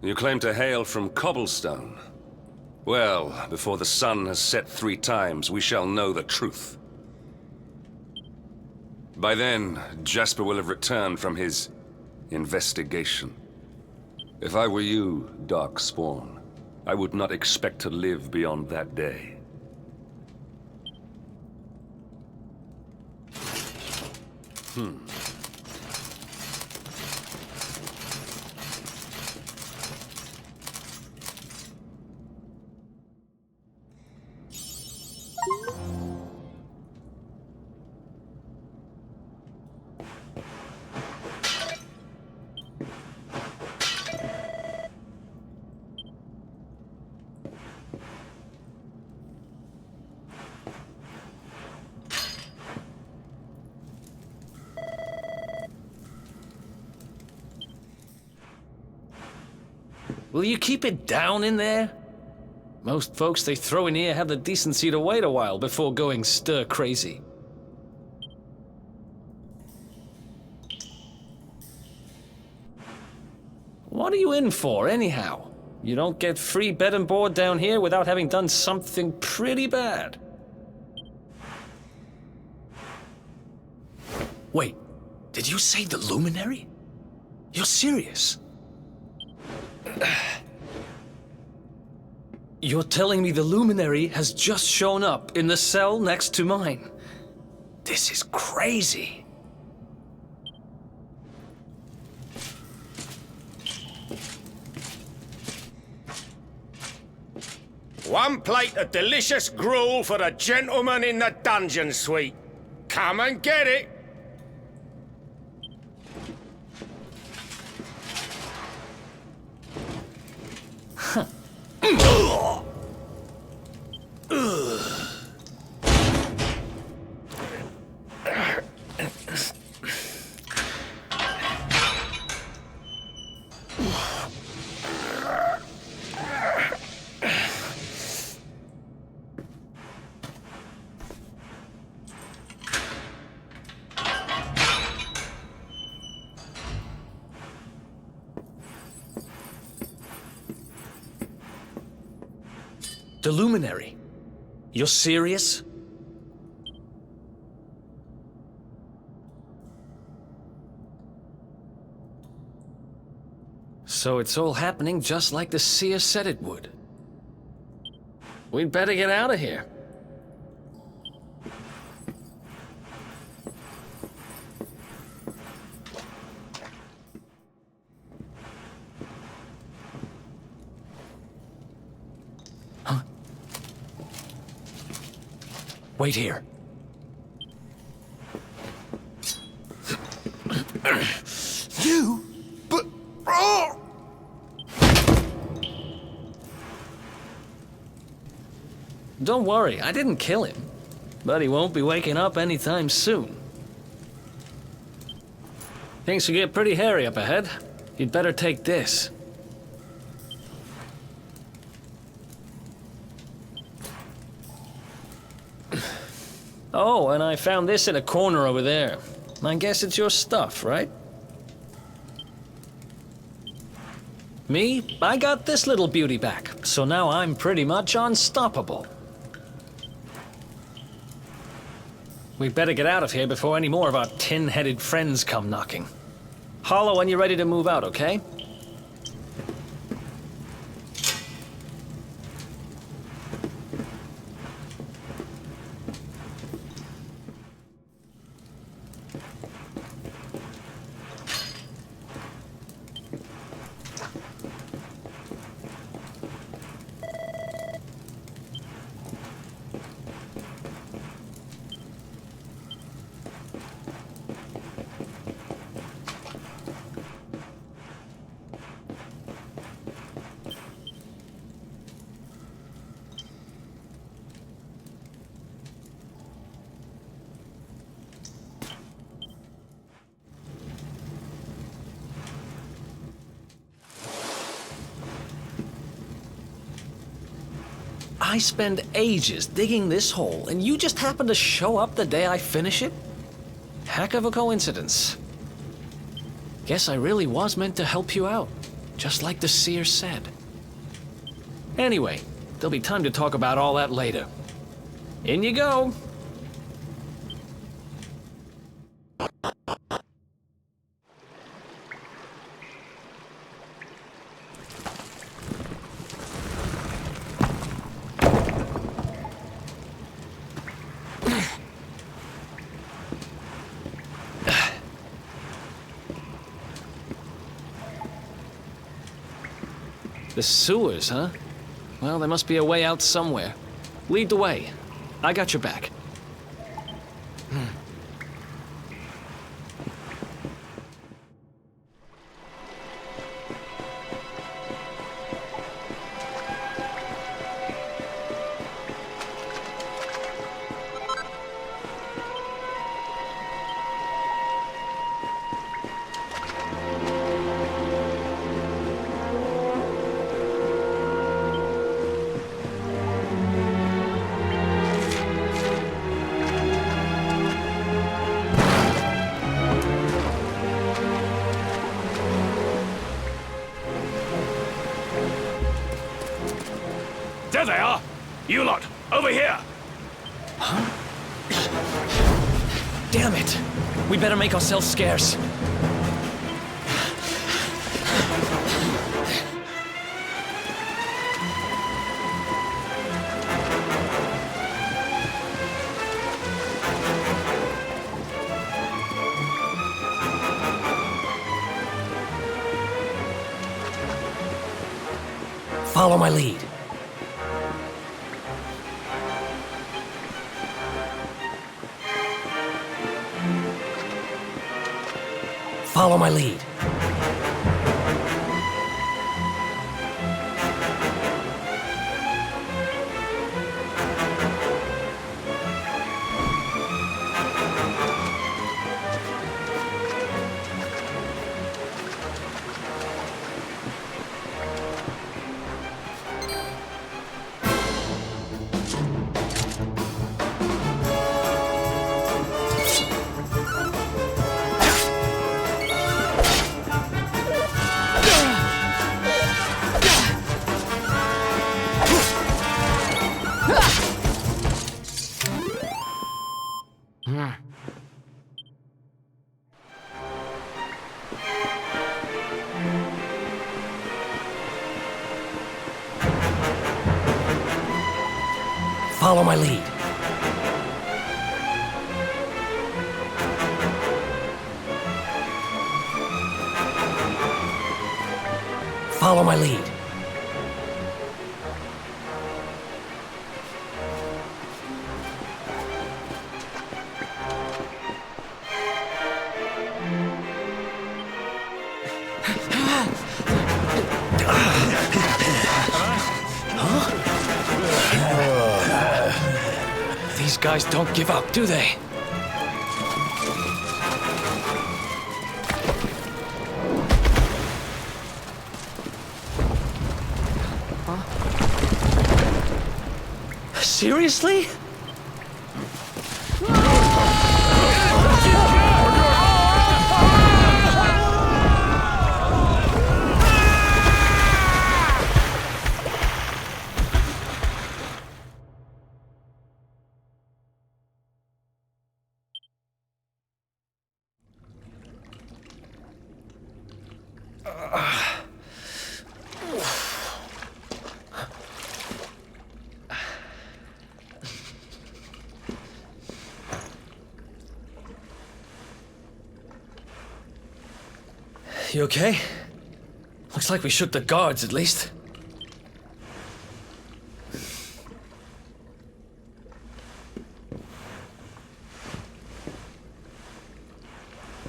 You claim to hail from Cobblestone. Well, before the sun has set 3 times, we shall know the truth. By then, Jasper will have returned from his investigation. If I were you, Darkspawn, I would not expect to live beyond that day. Will you keep it down in there? Most folks they throw in here have the decency to wait a while before going stir crazy. What are you in for, anyhow? You don't get free bed and board down here without having done something pretty bad. Wait, did you say the Luminary? You're serious? You're telling me the Luminary has just shown up in the cell next to mine? This is crazy. One plate of delicious gruel for the gentleman in the dungeon suite. Come and get it. The Luminary? You're serious? So it's all happening just like the seer said it would. We'd better get out of here. Wait here. You? But... Oh! Don't worry, I didn't kill him. But he won't be waking up anytime soon. Things will get pretty hairy up ahead. You'd better take this. Oh, and I found this in a corner over there. I guess it's your stuff, right? Me, I got this little beauty back, so now I'm pretty much unstoppable. We'd better get out of here before any more of our tin-headed friends come knocking. Holler when you're ready to move out, okay? I spend ages digging this hole, and you just happen to show up the day I finish it? Heck of a coincidence. Guess I really was meant to help you out, just like the seer said. Anyway, there'll be time to talk about all that later. In you go. The sewers, huh? Well, there must be a way out somewhere. Lead the way. I got your back. here! Damn it! We better make ourselves scarce. Follow my lead. Follow my lead. Follow my lead. Follow my lead. These guys don't give up, do they? Seriously? You okay? Looks like we shook the guards, at least.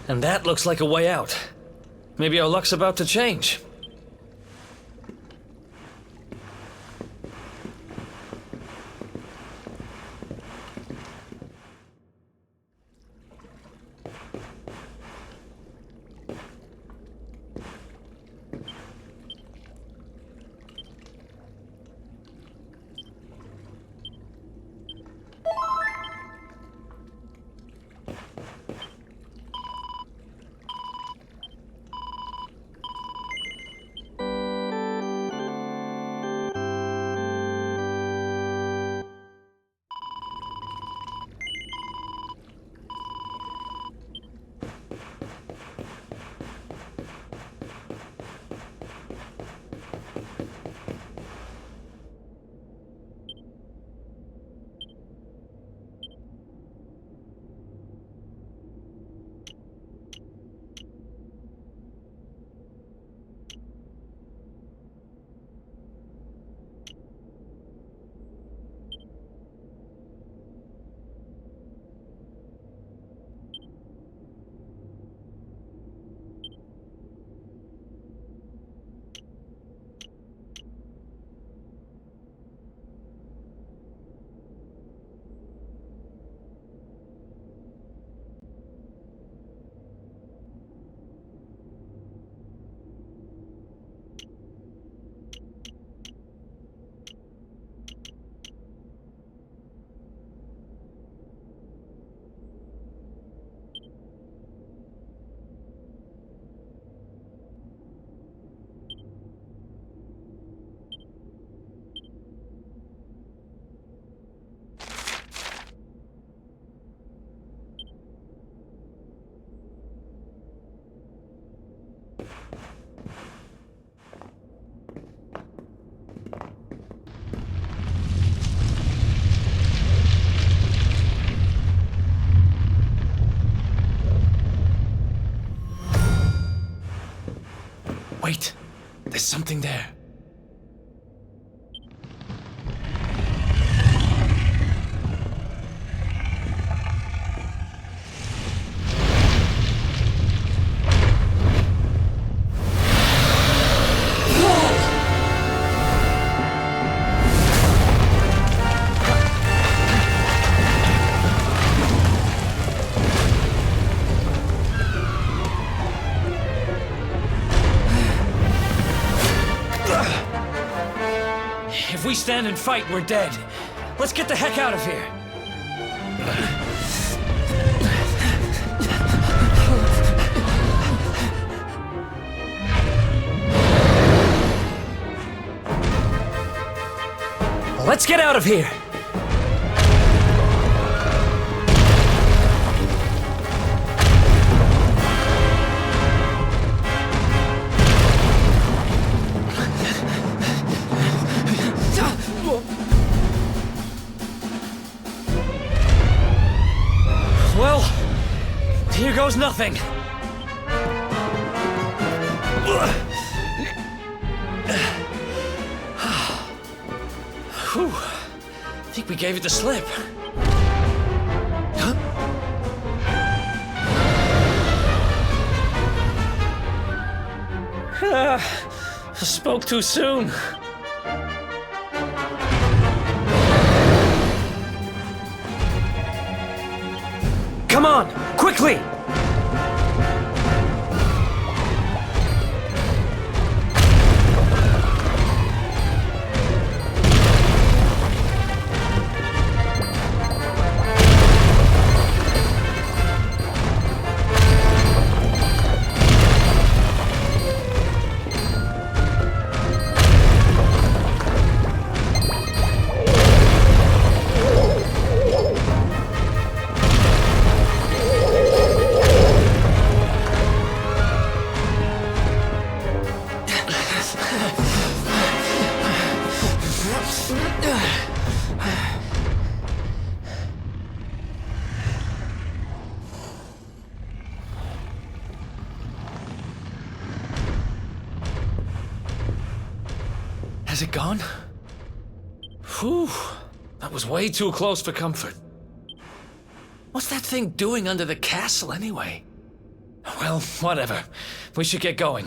And that looks like a way out. Maybe our luck's about to change. Wait, there's something there. If we stand and fight, we're dead. Let's get the heck out of here. Let's get out of here. Well, here goes nothing. Whew. I think we gave it the slip. Huh? I spoke too soon. Come on, quickly! Has it gone? Whew, that was way too close for comfort. What's that thing doing under the castle anyway? Well, whatever. We should get going.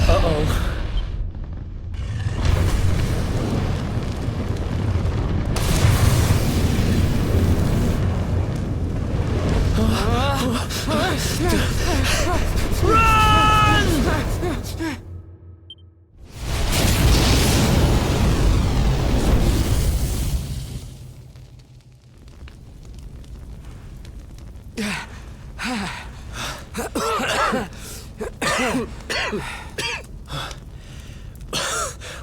Uh-oh.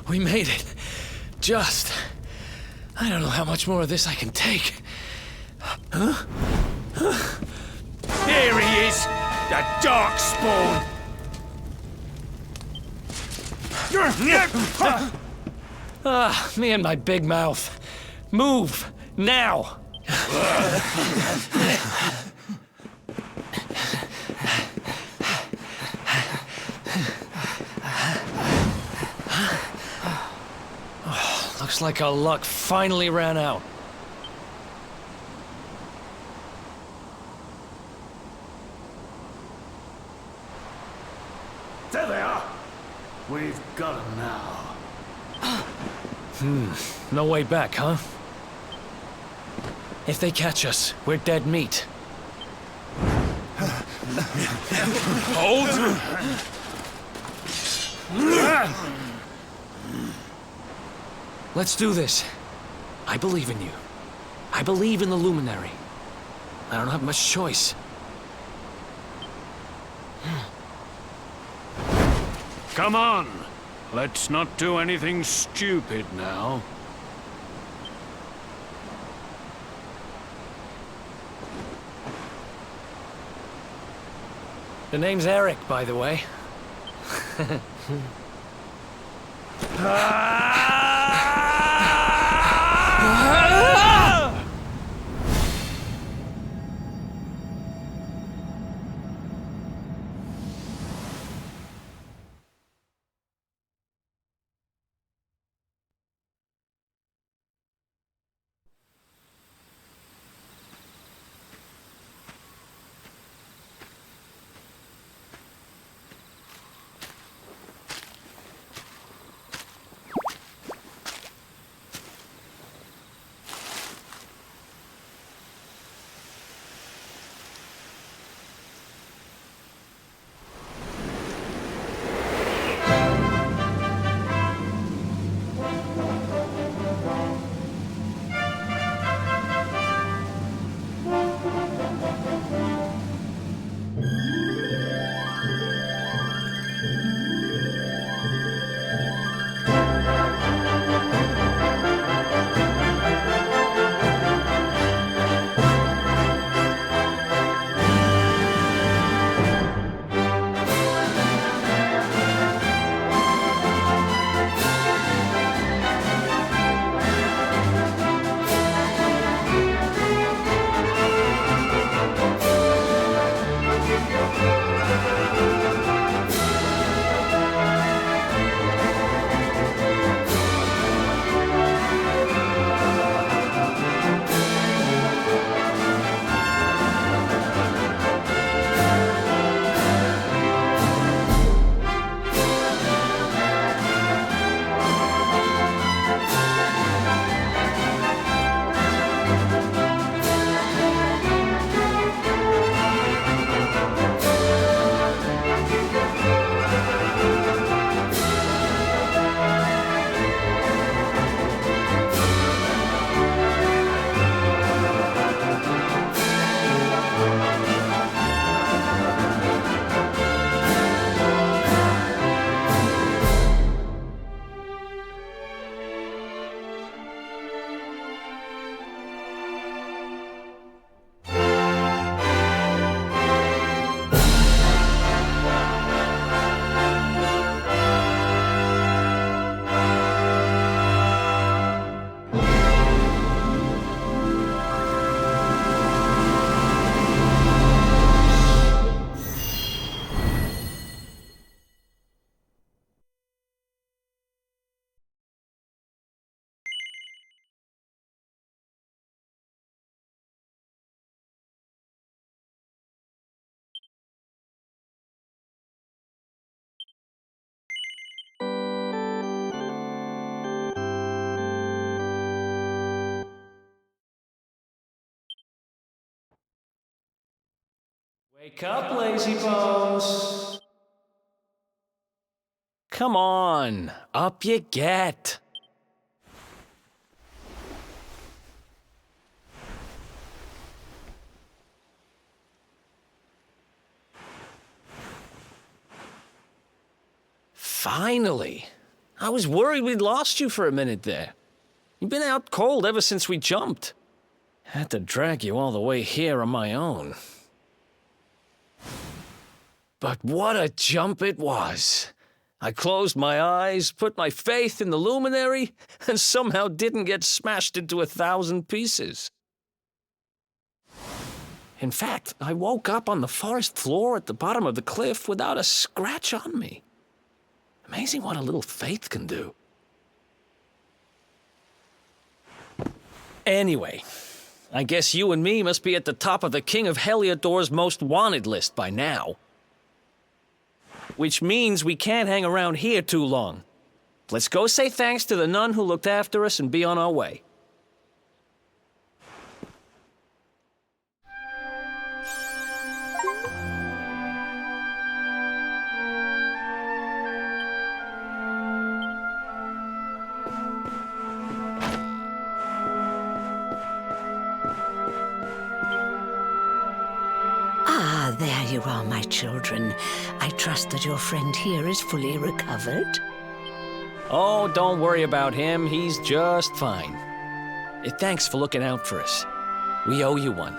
We made it. Just. I don't know how much more of this I can take. Huh? Here he is, the Darkspawn. Me and my big mouth. Move, now! Looks like our luck finally ran out. There they are. We've got them now. No way back, huh? If they catch us, we're dead meat. Hold! Let's do this. I believe in you. I believe in the Luminary. I don't have much choice. Come on. Let's not do anything stupid now. The name's Eric, by the way. Wake up, lazy bones! Come on, up you get! Finally! I was worried we'd lost you for a minute there. You've been out cold ever since we jumped. Had to drag you all the way here on my own. But what a jump it was! I closed my eyes, put my faith in the luminary, and somehow didn't get smashed into 1,000 pieces. In fact, I woke up on the forest floor at the bottom of the cliff without a scratch on me. Amazing what a little faith can do. Anyway, I guess you and me must be at the top of the King of Heliodor's most wanted list by now. Which means we can't hang around here too long. Let's go say thanks to the nun who looked after us and be on our way. There you are, my children. I trust that your friend here is fully recovered. Oh, don't worry about him. He's just fine. Thanks for looking out for us. We owe you one.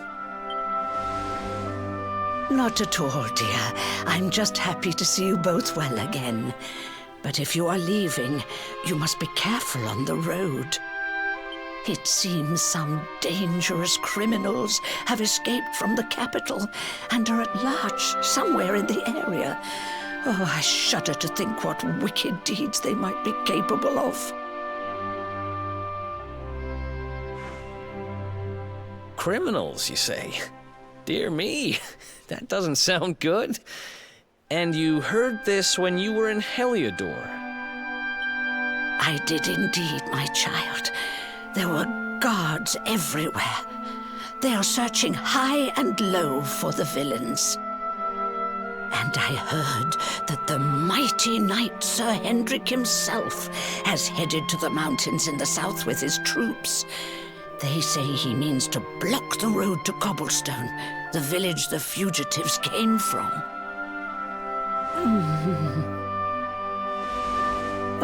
Not at all, dear. I'm just happy to see you both well again. But if you are leaving, you must be careful on the road. It seems some dangerous criminals have escaped from the capital and are at large somewhere in the area. Oh, I shudder to think what wicked deeds they might be capable of. Criminals, you say? Dear me, that doesn't sound good. And you heard this when you were in Heliodor? I did indeed, my child. There were guards everywhere. They are searching high and low for the villains. And I heard that the mighty knight Sir Hendrik himself has headed to the mountains in the south with his troops. They say he means to block the road to Cobblestone, the village the fugitives came from.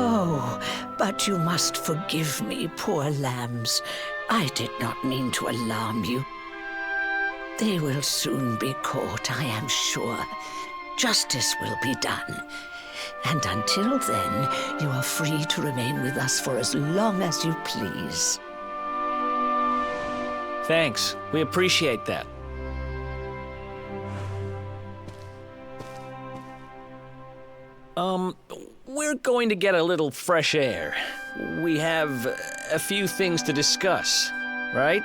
Oh, but you must forgive me, poor lambs. I did not mean to alarm you. They will soon be caught, I am sure. Justice will be done. And until then, you are free to remain with us for as long as you please. Thanks. We appreciate that. We're going to get a little fresh air. We have a few things to discuss, right?